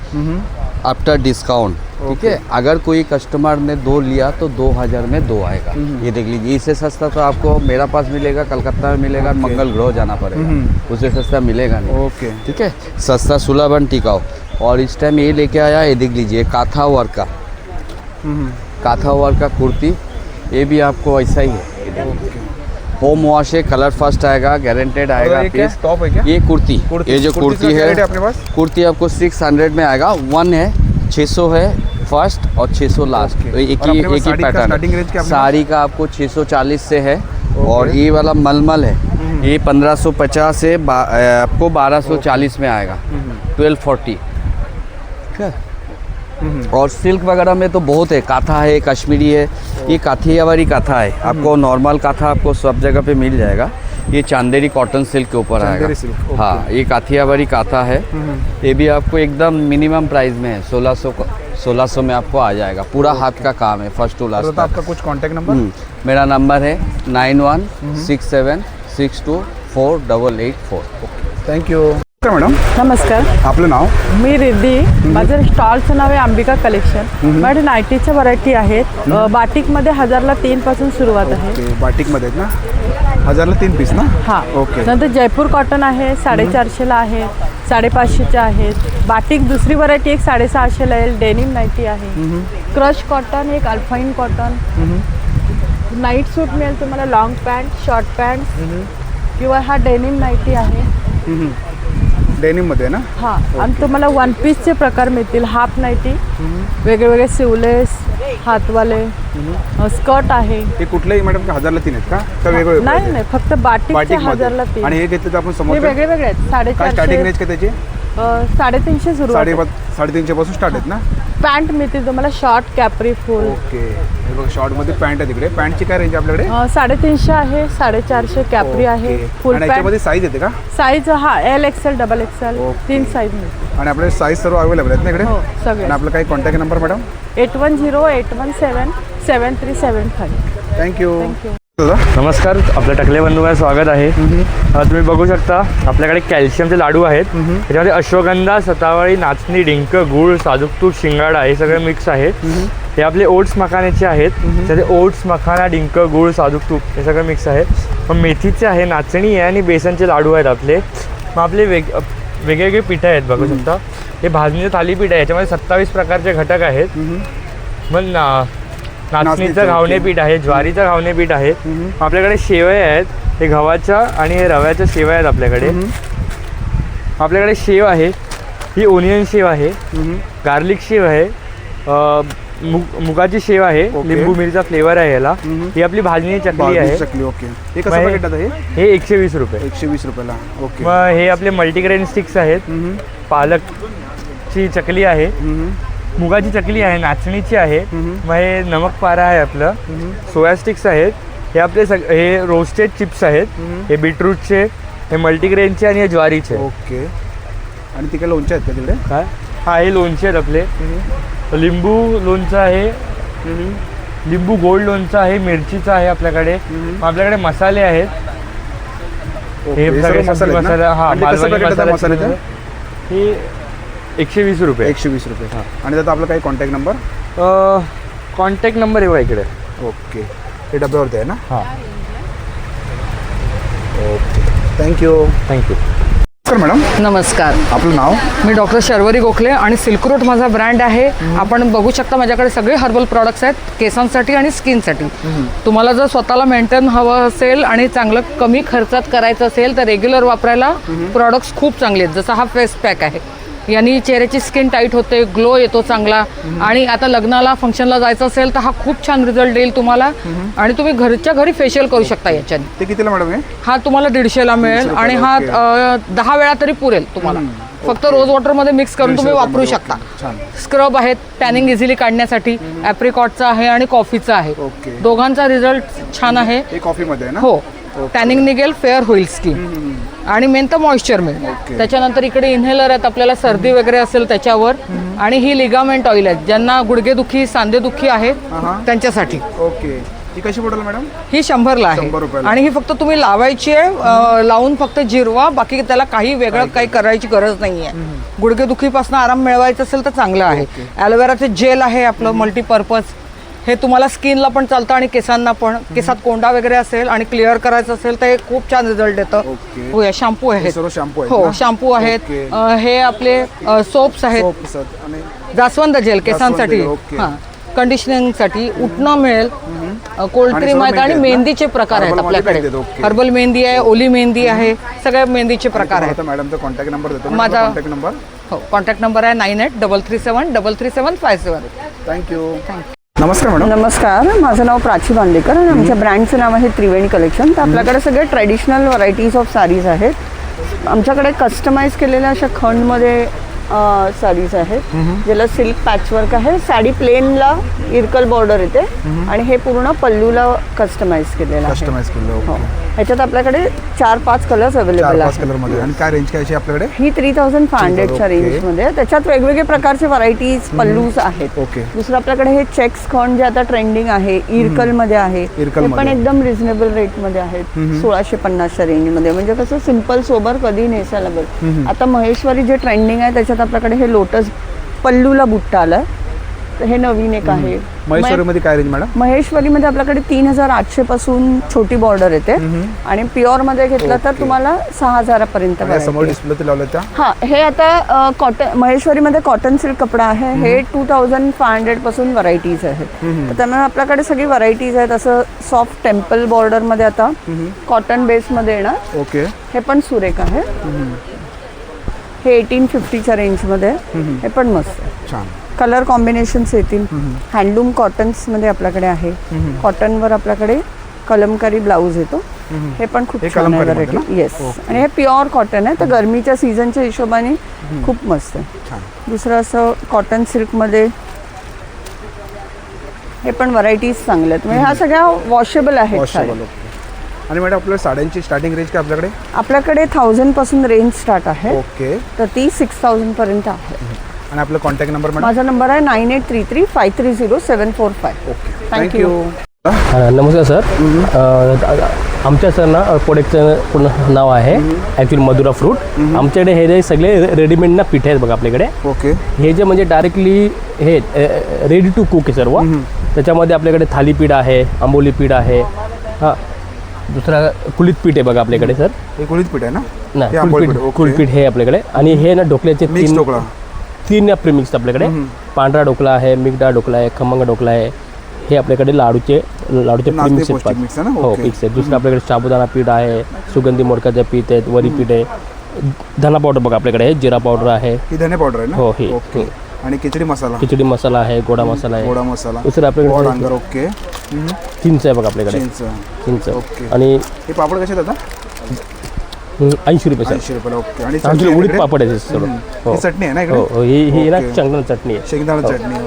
Speaker 5: आफ्टर डिस्काउंट, ठीक है। अगर कोई कस्टमर ने 2 लिया तो 2000 में 2 आएगा। ये देख लीजिए, इससे सस्ता तो आपको मेरा पास मिलेगा, कलकत्ता में मिलेगा, मंगल ग्रोह जाना पड़ेगा, उससे सस्ता मिलेगा नहीं,
Speaker 1: ओके।
Speaker 5: ठीक है। सस्ता, सुलभ एंड टिकाऊ। और इस टाइम ये लेके आया, ये देख लीजिए, काथा वर्क का, काथा वर्क का कुर्ती, ये भी आपको ऐसा ही है। ये देख लीजिए, होम वॉश है, कलर फर्स्ट आएगा, गारंटेड आएगा
Speaker 1: ये क्या
Speaker 5: पीस।
Speaker 1: टॉप है क्या?
Speaker 5: ये कुर्ती,
Speaker 1: कुर्ती।
Speaker 5: ये जो
Speaker 1: कुर्ती
Speaker 5: कुर्ती
Speaker 1: का क्या
Speaker 5: है
Speaker 1: रेट है अपने पास?
Speaker 5: कुर्ती आपको 600 में आएगा। 1 है, 600 है फर्स्ट और 600 लास्ट।
Speaker 1: ओके।
Speaker 5: तो एक
Speaker 1: और
Speaker 5: ही
Speaker 1: अपने पास साड़ी का
Speaker 5: पैटर्न
Speaker 1: starting range क्या
Speaker 5: है।
Speaker 1: अपने
Speaker 5: साड़ी का आपको 640 से है। और ये वाला मलमल है, ये 1550 से आपको 1240 में आएगा, 1240, ठीक है। और सिल्क वगैरह में तो बहुत है, काथा है, कश्मीरी है, ये काठियावाड़ी काथा है। आपको नॉर्मल काथा आपको सब जगह पे मिल जाएगा। ये चांदेरी कॉटन सिल्क के ऊपर आएगा।
Speaker 1: Chanderi silk, okay.
Speaker 5: हाँ, ये काठियावाड़ी काथा है। ये भी आपको एकदम मिनिमम प्राइस में है, 1600 में आपको आ जाएगा। पूरा हाथ का काम है, फर्स्ट टू लास्ट
Speaker 1: तो आपका कुछ कॉन्टैक्ट नंबर?
Speaker 5: मेरा नंबर है 9167624884।
Speaker 1: Thank you. मॅडम
Speaker 4: नमस्कार,
Speaker 1: आपलं नाव?
Speaker 4: मी रिद्धी. माझं स्टॉलचं नाव आहे अंबिका कलेक्शन. माझ्याकडे नाईटीच्या व्हरायटी आहेत. बाटिकमध्ये 1000ला 3 पासून सुरुवात आहे.
Speaker 1: ओके. बाटिकमध्ये आहेत ना? 1000ला 3 पीस ना?
Speaker 4: हां,
Speaker 1: ओके.
Speaker 4: नंतर जयपूर कॉटन आहे, 450ला आहे, 550च्या आहेत. बाटिक दुसरी व्हरायटी एक 650ला येईल, डेनिम नाईटी आहे. क्रश कॉटन, एक अल्फाईन कॉटन. नाईट सूट मिळेल तुम्हाला, लॉंग पॅन्ट, शॉर्ट पॅन्ट, किंवा हा डेनिम नाईटी आहे.
Speaker 1: डेनिममध्ये ना?
Speaker 4: हां, आणि तुम्हाला 1 पीसचे प्रकार मिळतील. हाफ नाईटी, वेगवेगळे सिवलेस, हातवाले, स्कर्ट आहे.
Speaker 1: हे कुठलेही मॅडम 1000ला 3 आहेत का? का वेगवेगळे?
Speaker 4: नाही नाही, फक्त बाटिकचे
Speaker 1: बाटिकमध्ये.
Speaker 4: 1000ला 3.
Speaker 1: आणि हे घेतलं तर आपण
Speaker 4: हे
Speaker 1: समोर
Speaker 4: वेगळे वेगळे आहेत.
Speaker 1: काय स्टार्टिंग
Speaker 4: 450,
Speaker 1: रेंज का त्याची?
Speaker 4: 350 सुरुवात आहे.
Speaker 1: 350 पासून स्टार्ट आहेत ना?
Speaker 4: पॅन्ट मिळतील तुम्हाला, शॉर्ट, कॅपरी, फुल.
Speaker 1: ओके. हे बघा शॉर्टमध्ये पॅन्ट आहे तिकडे. पॅन्टची काय रेंज आपल्याकडे?
Speaker 4: 350 आहे, 450 कॅपरी आहे,
Speaker 1: ओके.
Speaker 4: फुल
Speaker 1: आणि
Speaker 4: पॅन्ट.
Speaker 1: याच्यामध्ये साईज येते का?
Speaker 4: साईज हा LXL, XXL,
Speaker 1: ओके.
Speaker 4: 3 साईज मिळतील.
Speaker 1: आणि आपल्याकडे साईज सर्व अवेलेबल आहेत ना इकडे?
Speaker 4: हो, सगळे.
Speaker 1: आणि आपलं काही contact number madam?
Speaker 4: 8108177375.
Speaker 1: Thank you.
Speaker 4: Thank you.
Speaker 6: नमस्कार, आपल्या टकले बंधूमध्ये स्वागत आहे. तुम्ही बघू शकता आपल्याकडे कॅल्शियमचे लाडू आहेत. त्याच्यामध्ये अश्वगंधा, सतावळी, नाचणी, डिंक, गूळ, साजूक तूप, शिंगाडा हे सगळे मिक्स आहेत. हे आपले ओट्स मखाण्याचे आहेत. त्याचे ओट्स, मखाना, डिंक, गूळ, साजूक तूप हे सगळं मिक्स आहे. मग मेथीचे आहे, नाचणी आहे आणि बेसनचे लाडू आहेत आपले. मग आपले वेगवेगळे पिठं आहेत बघू शकता. हे भाजणीचं थालीपीठ आहे. याच्यामध्ये 27 प्रकारचे घटक आहेत. मग नाचणीचं घावणे पीठ आहे, ज्वारीचं घावणे पीठ आहे. आपल्याकडे शेवया आहेत. हे गव्हाच्या आणि हे रव्याच्या शेवया आहेत आपल्याकडे. आपल्याकडे शेव आहे. ही ओनियन शेव आहे, गार्लिक शेव आहे, मुगाची शेव आहे, लिंबू मिरचा फ्लेवर आहे याला. ही आपली भाजणी चकली आहे.
Speaker 1: ओके. हे कसं पॅकेट आहे?
Speaker 6: हे 120 रुपये.
Speaker 1: 120 रुपयाला. ओके.
Speaker 6: मग हे आपले मल्टीग्रेन स्टिक्स आहेत. पालकची चकली आहे, मुगाची चकली आहे, नाचणीची आहे. मग हे नमक पारा आहे आपलं. सोया स्टिक्स आहेत. हे आपले हे रोस्टेड चिप्स आहेत. हे बीटरूटचे, हे मल्टीग्रेनचे आणि हे ज्वारीचे.
Speaker 1: ओके. आणि तिकडे लोणचे आहेत का तिकडे?
Speaker 6: काय? हा, हे लोणचे आहेत आपले. लिंबू लोणचं आहे, लिंबू गोल्ड लोणचं आहे, मिरचीचं आहे आपल्याकडे. आपल्याकडे मसाले आहेत. हे मसाला, हा, मसाले हे 120 रुपये.
Speaker 1: 120 रुपये. आणि त्यात आपला काही कॉन्टॅक्ट नंबर?
Speaker 6: कॉन्टॅक्ट नंबर आहे बघा इकडे.
Speaker 1: ओके. हे डब्यावरती आहे ना?
Speaker 6: हां.
Speaker 1: ओके. थँक्यू. नमस्कार मॅडम.
Speaker 11: नमस्कार,
Speaker 1: आपलं नाव?
Speaker 11: मी डॉक्टर शर्वरी गोखले आणि सिल्क रूट माझा ब्रँड आहे. आपण बघू शकता माझ्याकडे सगळे हर्बल प्रॉडक्ट्स आहेत केसांसाठी आणि स्किनसाठी. तुम्हाला जर स्वतःला मेंटेन हवं असेल आणि चांगलं कमी खर्चात करायचं असेल तर रेग्युलर वापरायला प्रॉडक्ट्स खूप चांगले आहेत. जसा हा फेस पॅक आहे, यांनी चेहऱ्याची स्किन टाईट होते, ग्लो येतो चांगला. आणि आता लग्नाला, फंक्शनला जायचं असेल तर हा खूप छान रिझल्ट देईल तुम्हाला. आणि तुम्ही घरच्या घरी फेशियल करू शकता याच्याने.
Speaker 1: ते कितीला मॅडम आहे?
Speaker 11: हा तुम्हाला 150ला मिळेल आणि हा 10 वेळा तरी पुरेल तुम्हाला. फक्त रोज वॉटरमध्ये मिक्स करून तुम्ही वापरू शकता. स्क्रब आहेत टॅनिंग इझिली काढण्यासाठी, ॲप्रिकॉटचा आहे आणि कॉफीचा आहे. दोघांचा रिझल्ट छान आहे.
Speaker 1: कॉफीमध्ये ना?
Speaker 11: हो, टॅनिंग निघेल, फेअर होईल स्किन आणि मेन तर मॉइश्चर मिळेल. त्याच्यानंतर इकडे इन्हेलर आहेत आपल्याला सर्दी वगैरे असेल त्याच्यावर. आणि ही लिगामेंट ऑइल आहेत ज्यांना गुडघेदुखी, सांधेदुखी आहे त्यांच्यासाठी.
Speaker 1: ओके. ही कशी पडेल मॅडम?
Speaker 11: ही 100ला आहे आणि ही फक्त तुम्ही लावायची आहे. लावून फक्त जिरवा, बाकी त्याला काही वेगळं काही करायची गरज नाही आहे. गुडघेदुखीपासून आराम मिळवायचा असेल तर चांगलं आहे. ॲलोवेराचे जेल आहे आपलं मल्टीपर्पज. हे तुम्हाला स्किनला पण चालतं आणि केसांना पण. केसात कोंडा वगैरे असेल आणि क्लिअर करायचं असेल तर हे खूप छान रिझल्ट देतं. हो, या शॅम्पू आहेत. हो, शॅम्पू आहेत. हे आपले सोप्स आहेत. जास्वंद जेल केसांसाठी, हां, कंडिशनिंगसाठी. उठणं मिळेल, कोल्ड क्रीम आहेत आणि मेहंदीचे प्रकार आहेत आपल्याकडे. हर्बल मेहंदी आहे, ओली मेहंदी आहे, सगळ्या मेहंदीचे प्रकार आहेत.
Speaker 1: मॅडमचा कॉन्टॅक्ट नंबर देतो.
Speaker 11: माझा
Speaker 1: कॉन्टॅक्ट नंबर?
Speaker 11: हो, कॉन्टॅक्ट नंबर आहे 9833733757.
Speaker 1: थँक्यू. नमस्कार मॅडम.
Speaker 2: नमस्कार, माझं नाव प्राची बांदेकर आणि आमच्या ब्रँडचं नाव आहे त्रिवेणी कलेक्शन. तर आपल्याकडे सगळे ट्रेडिशनल व्हरायटीज ऑफ साडीज आहेत. आमच्याकडे कस्टमाइज केलेल्या अशा खंडमध्ये साडीज आहेत ज्याला सिल्क पॅचवर्क आहे. साडी प्लेनला इरकल बॉर्डर येते आणि हे पूर्ण पल्लूला कस्टमाइज केलेलं आहे. हो, ह्याच्यात आपल्याकडे 4-5 कलर्स अवेलेबल आहेत.
Speaker 1: आणि काय रेंज काय आपल्याकडे?
Speaker 2: ही 3500च्या रेंजमध्ये. त्याच्यात वेगवेगळे प्रकारचे व्हरायटीज पल्लूज आहेत. दुसरं आपल्याकडे हे चेक्स खंड जे आता ट्रेंडिंग आहे, इरकलमध्ये आहे. हे पण एकदम रिझनेबल रेटमध्ये आहेत. 1650च्या रेंजमध्ये. म्हणजे कसं सिम्पल सोबर कधी नेसायला बरं. आता महेश्वरी जे ट्रेंडिंग आहे त्याच्यात आपल्याकडे हे लोटस पल्लूला बुट्टा आलाय. तर हे नवीन एक आहे.
Speaker 1: महेश्वरीमध्ये काय रेंज मॅडम?
Speaker 2: महेश्वरीमध्ये आपल्याकडे 3800 पासून छोटी बॉर्डर येते आणि प्युअर मध्ये घेतलं तर तुम्हाला 6000 पर्यंत. हा, हे आता कॉटन महेश्वरीमध्ये कॉटन सिल्क कपडा आहे. हे 2500 पासून व्हरायटीज आहेत. तर त्यामुळे आपल्याकडे सगळी व्हरायटीज आहेत. असं सॉफ्ट टेम्पल बॉर्डर मध्ये आता कॉटन बेस मध्ये येणार.
Speaker 1: ओके.
Speaker 2: हे पण सुरेख आहे. हे 1850च्या रेंजमध्ये. हे पण मस्त
Speaker 1: छान
Speaker 2: कलर कॉम्बिनेशन्स येतील. हँडलूम कॉटन्समध्ये आपल्याकडे आहे. कॉटनवर आपल्याकडे कलमकारी ब्लाऊज येतो. हे पण खूप छान आहे व्हरायटी. येस, आणि हे प्युअर कॉटन आहे. तर गरमीच्या सीझनच्या हिशोबाने खूप मस्त आहे. दुसरं असं कॉटन सिल्कमध्ये हे पण व्हरायटीज चांगल्या आहेत. म्हणजे ह्या सगळ्या वॉशेबल आहेत.
Speaker 1: आणि मॅडम आपल्या साड्यांची स्टार्टिंग रेंज काय आपल्याकडे?
Speaker 2: आपल्याकडे 1000 पासून रेंज स्टार्ट आहे.
Speaker 1: ओके.
Speaker 2: तर ती 6000 पर्यंत आहे.
Speaker 1: आणि आपला कॉन्टॅक्ट नंबर?
Speaker 2: माझा नंबर आहे 9833530745.
Speaker 1: Okay,
Speaker 2: thank you.
Speaker 7: नमस्कार सर. आमच्या सर ना प्रोडक्टचं पूर्ण नाव आहे ॲक्च्युली मधुरा फ्रूट. आमच्याकडे हे जे सगळे रेडीमेड ना पीठ आहेत बघा आपल्याकडे.
Speaker 1: ओके.
Speaker 7: हे जे म्हणजे डायरेक्टली हे रेडी टू कुक आहे सर्व. त्याच्यामध्ये आपल्याकडे थालीपीठ आहे, आंबोली पीठ आहे, हां दुसरा कुळीत पीठ आहे बघा आपल्याकडे सर.
Speaker 1: हे कुळीत पीठ आहे ना?
Speaker 7: नाही
Speaker 1: हे आंबोली
Speaker 7: कुळपीठ
Speaker 1: पीठ, ओके.
Speaker 7: कुळपीठ हे आपल्याकडे. आणि हे ना ढोकल्याचे
Speaker 1: मिक्स ढोकळा.
Speaker 7: तीन प्रीमिक्स आपल्याकडे. पांढरा ढोकळा आहे, मिक्स डाळ ढोकळा आहे, खमंग ढोकळा आहे. हे आपल्याकडे लाडूचे प्रीमिक्स
Speaker 1: पौष्टिक मिक्स आहे ना?
Speaker 7: हो
Speaker 1: ओके.
Speaker 7: मिक्स आहे. दुसरं आपल्याकडे साबुदाणा पीठ आहे, सुगंधी मोडकाचं पीठ आहे, वरी पीठ आहे, धना पावडर बघा आपल्याकडे आहे, जिरा पावडर आहे.
Speaker 1: ही धने पावडर आहे ना?
Speaker 7: हो, ही.
Speaker 1: ओके. आणि खिचडी मसाला.
Speaker 7: खिचडी मसाला आहे, गोडा मसाला आहे.
Speaker 1: गोडा मसाला.
Speaker 7: दुसरं
Speaker 1: गोड
Speaker 7: आपल्याकडे
Speaker 1: डांगर. ओके.
Speaker 7: चिंच आहे बघा आपल्याकडे. चिंच.
Speaker 1: ओके.
Speaker 7: आणि
Speaker 1: हे पापड कसे आहेत आता?
Speaker 7: 80 रुपये सर.
Speaker 1: 80 रुपये. ओके. आणि
Speaker 7: आमच्याकडे
Speaker 1: चटणी
Speaker 7: उडीद
Speaker 1: आहे
Speaker 7: पापड आहे सर्व.
Speaker 1: इकडे?
Speaker 7: हो
Speaker 1: ही चटणी आहे ना इकडे?
Speaker 7: हो हो. ही ना
Speaker 1: ओके.
Speaker 7: शेंगदाणा चटणी आहे.
Speaker 1: शेंगदाणा चटणी. हो.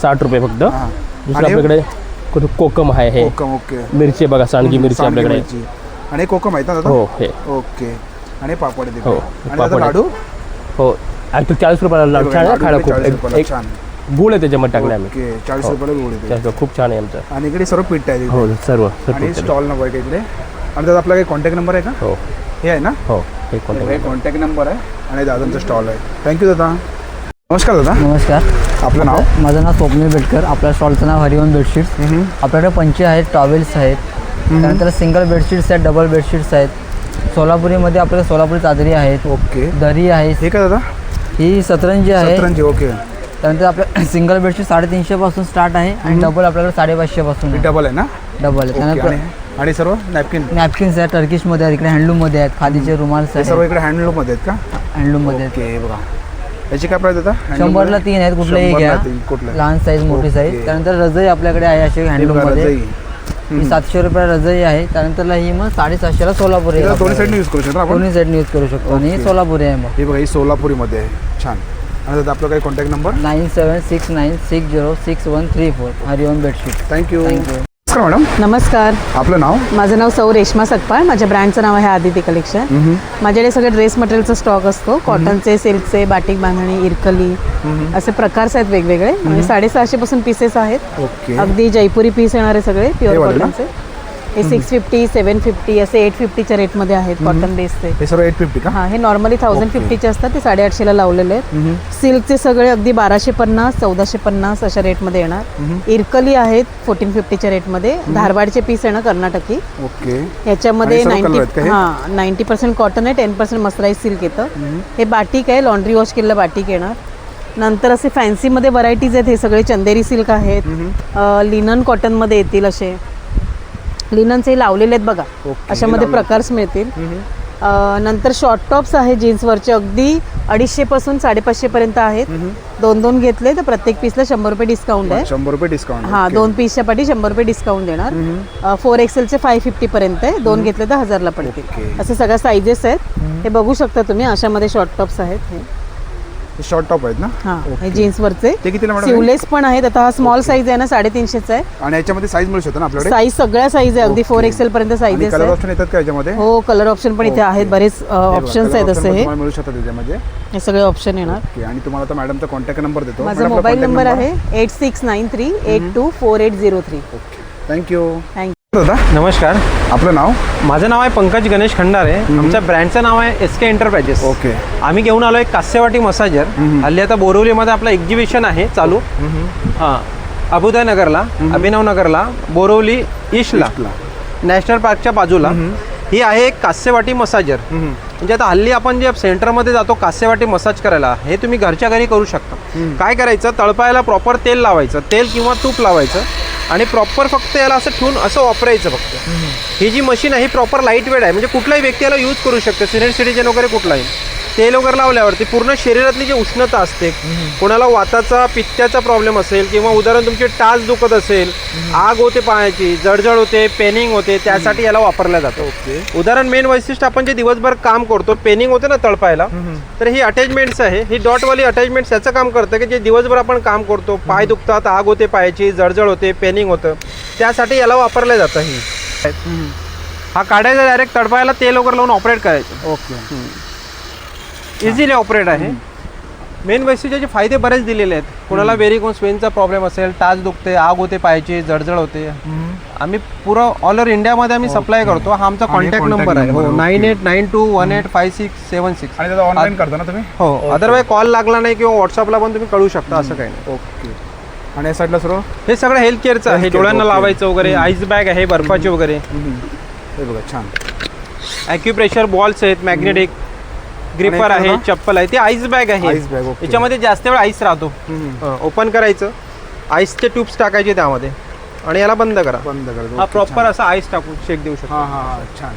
Speaker 7: 60 रुपये फक्त.
Speaker 1: हां.
Speaker 7: दुसरं
Speaker 1: आणि
Speaker 7: आपल्याकडे कोकम आहे हे.
Speaker 1: कोकम. ओके.
Speaker 7: मिरची बघा, सांडगी मिरची
Speaker 1: सांडगी
Speaker 7: आपल्याकडे.
Speaker 1: मिरची. आणि कोकम आहेत ना दादा?
Speaker 7: हो हे.
Speaker 1: ओके. आणि पापड आहे
Speaker 7: हो,
Speaker 1: तिकडे. आणि
Speaker 7: पापड
Speaker 1: दादा
Speaker 7: आहे.
Speaker 1: लाडू?
Speaker 7: हो ॲक्च्युली 40 रुपयाला लाडू छान आहे
Speaker 1: लाडू
Speaker 7: खायला
Speaker 1: इकडे 40
Speaker 7: खूप.
Speaker 1: रुपयाला.
Speaker 7: एक
Speaker 1: छान.
Speaker 7: गुळ आहे त्याच्यामध्ये टाकले आम्ही.
Speaker 1: ओके. 40
Speaker 7: हो.
Speaker 1: रुपयाला गोड येते.
Speaker 7: त्याचं खूप छान आहे आमचं.
Speaker 1: आणि इकडे सर्व पीठ आहे
Speaker 7: हो
Speaker 1: तिथे.
Speaker 7: सर्व
Speaker 1: आणि स्टॉल नंबर आहे का इकडे? आणि दादा आपला काही कॉन्टॅक्ट नंबर आहे का?
Speaker 7: हो
Speaker 1: हे आहे ना?
Speaker 7: हो हे
Speaker 1: हे
Speaker 7: कॉन्टॅक्ट.
Speaker 1: कॉन्टॅक्ट नंबर आहे आणि दादांचा स्टॉल आहे. थँक्यू दादा. नमस्कार दादा.
Speaker 2: नमस्कार.
Speaker 1: आपलं नाव?
Speaker 2: माझं नाव स्वप्नील बेटकर. आपल्या स्टॉलचं नाव हरिओम बेडशीट्स. आपल्याकडे पंचे आहेत, टॉवेल्स आहेत, त्यानंतर सिंगल बेडशीट्स आहेत, डबल बेडशीट्स आहेत. सोलापुरीमध्ये आपल्याला सोलापुरी चादरी आहेत.
Speaker 1: ओके.
Speaker 2: दरी आहे.
Speaker 1: हे का दादा?
Speaker 2: ही सतरंजी आहे.
Speaker 1: सतरंजी. ओके.
Speaker 2: त्यानंतर आपल्या सिंगल बेडशीट 350 पासून स्टार्ट आहे आणि डबल आपल्याकडे 550 पासून आहे.
Speaker 1: डबल आहे ना?
Speaker 2: डबल आहे.
Speaker 1: ओके.
Speaker 2: त्यानंतर
Speaker 1: आणि सर्व नॅपकिन?
Speaker 2: नॅपकिन्स आहेत, टर्किशमध्ये आहेत, इकडे हँडलूममध्ये आहेत, खादीचे रुमाल्स
Speaker 1: हे सर्व
Speaker 2: आहेत,
Speaker 1: इकडे हँडलूममध्ये आहेत का?
Speaker 2: हँडलूममध्ये आहेत.
Speaker 1: ओके. बघा याची काय प्राईस दादा?
Speaker 2: 100ला 3 आहेत, कुठलेही
Speaker 1: 100ला
Speaker 2: घ्या.
Speaker 1: 3. कुठलं?
Speaker 2: लहान साईज, मोठी
Speaker 1: ओके.
Speaker 2: साईज. त्यानंतर रजई आपल्याकडे आहे अशी हँडलूममध्ये. ही 700 रुपये रजई आहे. त्यानंतर ही मग 750ला सोलापुरी आहे.
Speaker 1: दोन्ही साईडने यूज करू शकतो आपण?
Speaker 2: दोन्ही साईडने यूज करू शकतो. आणि ही सोलापुरी आहे मग.
Speaker 1: हे बघा ही सोलापुरीमध्ये आहे. छान. आणि दादा आपला काही कॉन्टॅक्ट नंबर?
Speaker 2: 9769606134. हरिओम बेडशीट.
Speaker 1: थँक्यू.
Speaker 2: थँक्यू.
Speaker 1: नमस्कार मॅडम.
Speaker 4: नमस्कार.
Speaker 1: आपलं नाव?
Speaker 4: माझं नाव सौ रेश्मा सकपाळ. माझ्या ब्रँडचं नाव आहे आदिती कलेक्शन. माझ्याकडे सगळे ड्रेस मटेरियलचा स्टॉक असतो. कॉटनचे, सिल्कचे, बाटिक बांधणी, इरकली असे प्रकारचे आहेत वेगवेगळे. म्हणजे 750 पासून पीसेस आहेत.
Speaker 1: ओके.
Speaker 4: अगदी जयपुरी पीस येणारे सगळे प्युअर
Speaker 1: वाले ना?
Speaker 4: कॉटनचे. हे 650, 750 असे 850च्या रेटमध्ये आहेत कॉटन बेसचे.
Speaker 1: हे सर्व 850 का?
Speaker 4: हां, हे नॉर्मली 1050चे असतात. ते 850ला लावलेले आहेत. सिल्कचे सगळे अगदी 1250, 1450 अशा रेटमध्ये येणार. इरकली आहेत 1450च्या रेटमध्ये. धारवाडचे पीस येणार कर्नाटकी.
Speaker 1: ओके.
Speaker 4: ह्याच्यामध्ये
Speaker 1: आणि सर्व colour आहेत का हे?
Speaker 4: 90% कॉटन आहे, 10% मसराईज सिल्क येतं. हे बाटिक आहे, लॉन्ड्री वॉश केलेलं बाटिक येणार. नंतर असे फॅन्सीमध्ये व्हरायटीज आहेत. हे सगळे चंदेरी सिल्क आहेत. लिनन कॉटनमध्ये येतील असे. लिननचे लावलेले आहेत बघा. अशामध्ये प्रकार्स मिळतील. नंतर शॉर्ट टॉप्स आहे जीन्सवरचे अगदी 250 पासून 550 पर्यंत आहेत. 2 घेतले तर प्रत्येक पीसला 100 रुपये डिस्काउंट आहे.
Speaker 1: 100 रुपये डिस्काउंट?
Speaker 4: हां, 2 पीसच्या पाठी 100 रुपये डिस्काउंट देणार. 4XL चे 550 पर्यंत आहे. 2 घेतले तर 1000ला पडतील. असे सगळ्या साईजेस आहेत. हे बघू शकता तुम्ही. अशामध्ये शॉर्ट टॉप्स आहेत. हे
Speaker 1: शॉर्ट टॉप आहेत ना?
Speaker 4: हां, हे जीन्सवरचे.
Speaker 1: ते कितीला मॅडम?
Speaker 4: सिवलेस पण आहेत. आता हा स्मॉल साईज आहे ना, 350चा आहे.
Speaker 1: आणि याच्यामध्ये साईज मिळू शकतो ना आपल्याकडे?
Speaker 4: साईज सगळ्या साईज आहे. अगदी 4XL पर्यंत साईजेस
Speaker 1: कलर
Speaker 4: आहेत.
Speaker 1: ऑप्शन येतात का याच्यामध्ये?
Speaker 4: हो, कलर ऑप्शन पण इथे आहेत. बरेच ऑप्शन्स आहेत असे. हे
Speaker 1: मिळू शकतात त्याच्यामध्ये.
Speaker 4: हे सगळे ऑप्शन येणार.
Speaker 1: ओके. आणि तुम्हाला आता मॅडमचा कॉन्टॅक्ट नंबर देतो.
Speaker 4: माझा मोबाईल नंबर आहे 8693824803.
Speaker 1: थँक्यू.
Speaker 4: थँक्यू.
Speaker 1: दादा
Speaker 6: नमस्कार.
Speaker 1: आपलं नाव?
Speaker 6: माझं नाव आहे पंकज गणेश खंडारे. आमच्या ब्रँडचं नाव आहे SK एंटरप्राइजेस.
Speaker 1: ओके.
Speaker 6: आम्ही घेऊन आलो एक कास्यवाटी मसाजर. हल्ली आता बोरिवलीमध्ये आपलं एक्झिबिशन आहे चालू. हां, अभुदय नगरला, अभिनव नगरला, बोरिवली ईस्टला, नॅशनल पार्कच्या बाजूला ही आहे एक कास्यवाटी मसाजर. म्हणजे आता हल्ली आपण जे सेंटरमध्ये जातो कास्यवाटी मसाज करायला, हे तुम्ही घरच्या घरी करू शकता. काय करायचं, तळपायाला प्रॉपर तेल लावायचं, तेल किंवा तूप लावायचं आणि प्रॉपर फक्त याला असं ठेवून असं वापरायचं फक्त. ही जी मशीन आहे ही प्रॉपर लाईट वेट आहे. म्हणजे कुठलाही व्यक्ती याला यूज करू शकतो, सिनियर सिटीजन वगैरे कुठलाही. तेल वगैरे लावल्यावरती पूर्ण शरीरातली जी उष्णता असते, कोणाला वाताचा पित्ताचा प्रॉब्लेम असेल किंवा उदाहरण तुमची टाच दुखत असेल, आग होते पायाची, जळजळ होते, पेनिंग होते, त्यासाठी याला वापरला जातो. उदाहरण मेन वैशिष्ट्य, आपण जे दिवसभर काम करतो, पेनिंग होते ना तळपायला, तर ही अटॅचमेंट्स आहे, ही डॉटवाली अटॅचमेंट्स याचं काम करतं की जे दिवसभर आपण काम करतो, पाय दुखतात, आग होते पायाची, जळजळ होते, पेनिंग होतं, त्यासाठी याला वापरलं जातं. ही हा काढायचा, डायरेक्ट तळपायाला तेल वगैरे लावून ऑपरेट करायचं.
Speaker 1: ओके.
Speaker 6: इझिली ऑपरेट आहे.
Speaker 12: मेन वैशिष्ट्याचे फायदे बरेच दिलेले आहेत. कोणाला व्हेरिकोस वेनचा प्रॉब्लेम असेल, टाच दुखते, आग होते पायाची, जळजळ होते, आम्ही पुरं ऑल ओव्हर इंडियामध्ये आम्ही सप्लाय करतो. हा आमचा कॉन्टॅक्ट नंबर आहे. हो 9892185676.
Speaker 1: आणि त्याचा ऑनलाईन करता ना तुम्ही?
Speaker 12: हो, अदरवाईज कॉल लागला नाही किंवा व्हॉट्सअपला पण तुम्ही कळू शकता, असं काही नाही.
Speaker 1: ओके. आणि या साईडला सर्व
Speaker 12: हे सगळं हेल्थ केअरचं आहे. डोळ्यांना लावायचं वगैरे, आईस बॅग आहे बर्फाची वगैरे,
Speaker 1: हे बघा छान.
Speaker 12: ॲक्युप्रेशर बॉल्स आहेत, मॅग्नेटिक ग्रिपर आहे, चप्पल आहे. ते आईस बॅग आहे.
Speaker 1: Ice bag, okay.
Speaker 12: याच्यामध्ये जास्त वेळ आईस राहतो. ओपन करायचं, आईसचे ट्यूब्स टाकायचे त्यामध्ये आणि याला बंद करा. हा प्रॉपर असा आईस टाकून शेक देऊ शकतो.
Speaker 1: हां छान.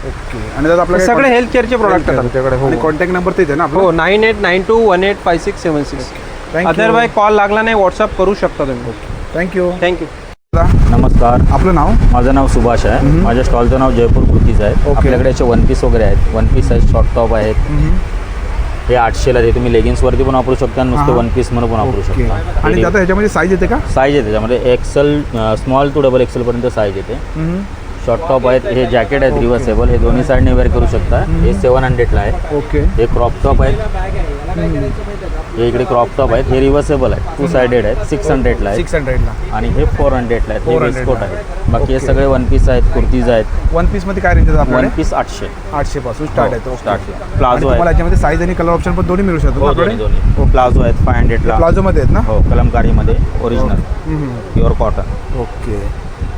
Speaker 1: ओके. आणि त्यात आपल्याला
Speaker 12: सगळे हेल्थ केअरचे प्रोडक्ट आहेत
Speaker 1: तुमच्याकडे. आणि कॉन्टॅक्ट नंबर तिथे ना?
Speaker 12: हो 9892185676. अदरवाईज कॉल लागला नाही, व्हॉट्सअप करू शकता तुम्ही.
Speaker 1: थँक्यू.
Speaker 12: थँक्यू.
Speaker 13: नमस्कार,
Speaker 1: आपलं नाव?
Speaker 13: माझं नाव सुभाष आहे. माझ्या स्टॉलचं नाव जयपूर कुर्तीज आहे. आपल्याकडे असे वन पीस वगैरे आहेत. वन पीस आहेत, शॉर्ट टॉप आहेत. हे 800ला आहे. तुम्ही लेगिन्सवरती पण वापरू शकता, नुसते वन पीस म्हणून पण वापरू शकता.
Speaker 1: आणि आता ह्याच्यामध्ये साईज येते का?
Speaker 13: साईज येते त्याच्यामध्ये XL, small to double XL पर्यंत साईज येते. शॉर्ट टॉप आहेत, हे जॅकेट आहेत रिव्हर्सेबल, हे दोन्ही साईडने वेअर करू शकता. हे 700ला आहे.
Speaker 1: ओके.
Speaker 13: हे क्रॉप टॉप आहेत, हे इकडे क्रॉप टॉप आहेत, हे रिव्हर्सेबल आहेत, 2 साइडेड आहेत, 600ला आहे.
Speaker 1: 600ला.
Speaker 13: आणि हे 400ला आहेत. हे वेस्टकोट आहेत. बाकी हे सगळे वन पीस आहेत, कुर्तीज आहेत.
Speaker 1: वन पीस मध्ये काय रेंज आहे आपल्याकडे?
Speaker 13: वन पीस 800
Speaker 1: पासून स्टार्ट आहे.
Speaker 13: स्टार्ट. प्लाझो आहे,
Speaker 1: तुम्हाला याच्यामध्ये साईज आणि कलर ऑप्शन पण दोन्ही मिळू शकतो.
Speaker 13: दोन्ही प्लाझो आहेत 500ला.
Speaker 1: प्लाझो मध्ये आहेत ना?
Speaker 13: हो, कलमकारीमध्ये ओरिजिनल प्युअर कॉटन.
Speaker 1: ओके.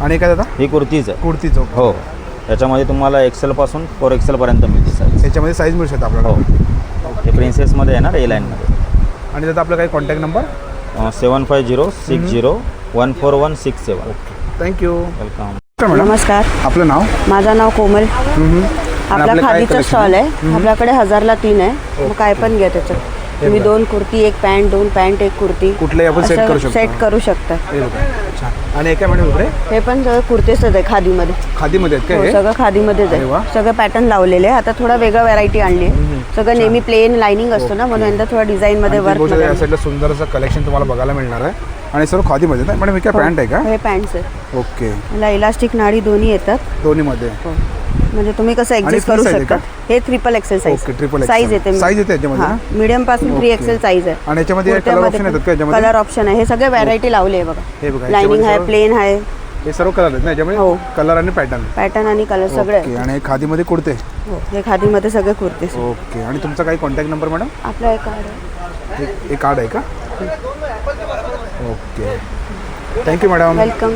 Speaker 1: आणि काय दादा?
Speaker 13: ही कुर्तीज आहे.
Speaker 1: कुर्तीच.
Speaker 13: हो, याच्यामध्ये तुम्हाला एक्सेल पासून 4XL पर्यंत मिळते साईज.
Speaker 1: याच्यामध्ये साईज मिळू शकते आपल्याला.
Speaker 13: हो, हे प्रिन्सेसमध्ये येणार, ए लाईनमध्ये.
Speaker 1: आणि त्यात आपला काही कॉन्टॅक्ट नंबर?
Speaker 13: 7506014167.
Speaker 1: थँक्यू.
Speaker 13: वेलकम.
Speaker 2: नमस्कार,
Speaker 1: आपलं नाव?
Speaker 2: माझं नाव कोमल. आपला खादीचा स्टॉल आहे. आपल्याकडे 1000ला 3 आहे. मग काय पण घ्या त्याच्यात. तुम्ही 2 कुर्ती, 1 पॅन्ट, 2 पॅन्ट, 1 कुर्ती
Speaker 1: कुठलेही आपण सेट करू शकतो.
Speaker 2: सेट करू शकता.
Speaker 1: आणि एका मॅडम इकडे
Speaker 2: हे पण सगळं कुर्तेच आहे खादीमध्ये.
Speaker 1: खादीमध्ये आहेत
Speaker 2: हो,
Speaker 1: काय?
Speaker 2: सगळं खादीमध्येच आहे. सगळं पॅटर्न लावलेले आहे. आता थोडा वेगळा व्हरायटी आणली आहे. सगळं नेहमी प्लेन लाइनिंग असतो ना, म्हणून यंदा थोडा डिझाईनमध्ये वर्क.
Speaker 1: या साईडला सुंदर असं कलेक्शन तुम्हाला बघायला मिळणार आहे. आणि सर्व खादीमध्ये ना मॅडम? हे काय पॅन्ट आहे का?
Speaker 2: हे पॅन्ट्स आहे.
Speaker 1: ओके.
Speaker 2: याला इलास्टिक नाडी दोन्ही येतात.
Speaker 1: दोन्हीमध्ये.
Speaker 2: म्हणजे तुम्ही कसं ऍडजस्ट करू शकता. हे 3XL size.
Speaker 1: Okay. Triple
Speaker 2: size येते.
Speaker 1: साईज येते याच्यामध्ये.
Speaker 2: मीडियम पासून 3XL साईज आहे.
Speaker 1: आणि याच्यामध्ये कलर ऑप्शन येतात का याच्यामध्ये?
Speaker 2: कलर ऑप्शन आहे. हे सगळे व्हरायटी लावले आहे बघा.
Speaker 1: हे बघा,
Speaker 2: लाइनिंग आहे, प्लेन आहे.
Speaker 1: हे सर्व कलर आहेत ना याच्यामध्ये?
Speaker 2: हो.
Speaker 1: कलर आणि पॅटर्न.
Speaker 2: पॅटर्न आणि कलर सगळे.
Speaker 1: ओके. आणि खादीमध्ये कुर्ते?
Speaker 2: हो, हे खादीमध्ये सगळे कुर्ते.
Speaker 1: ओके. आणि तुमचा काही कॉन्टॅक्ट नंबर मॅडम?
Speaker 2: आपला एक कार्ड आहे.
Speaker 1: एक कार्ड आहे का? ओके. Thank you madam.
Speaker 2: वेलकम.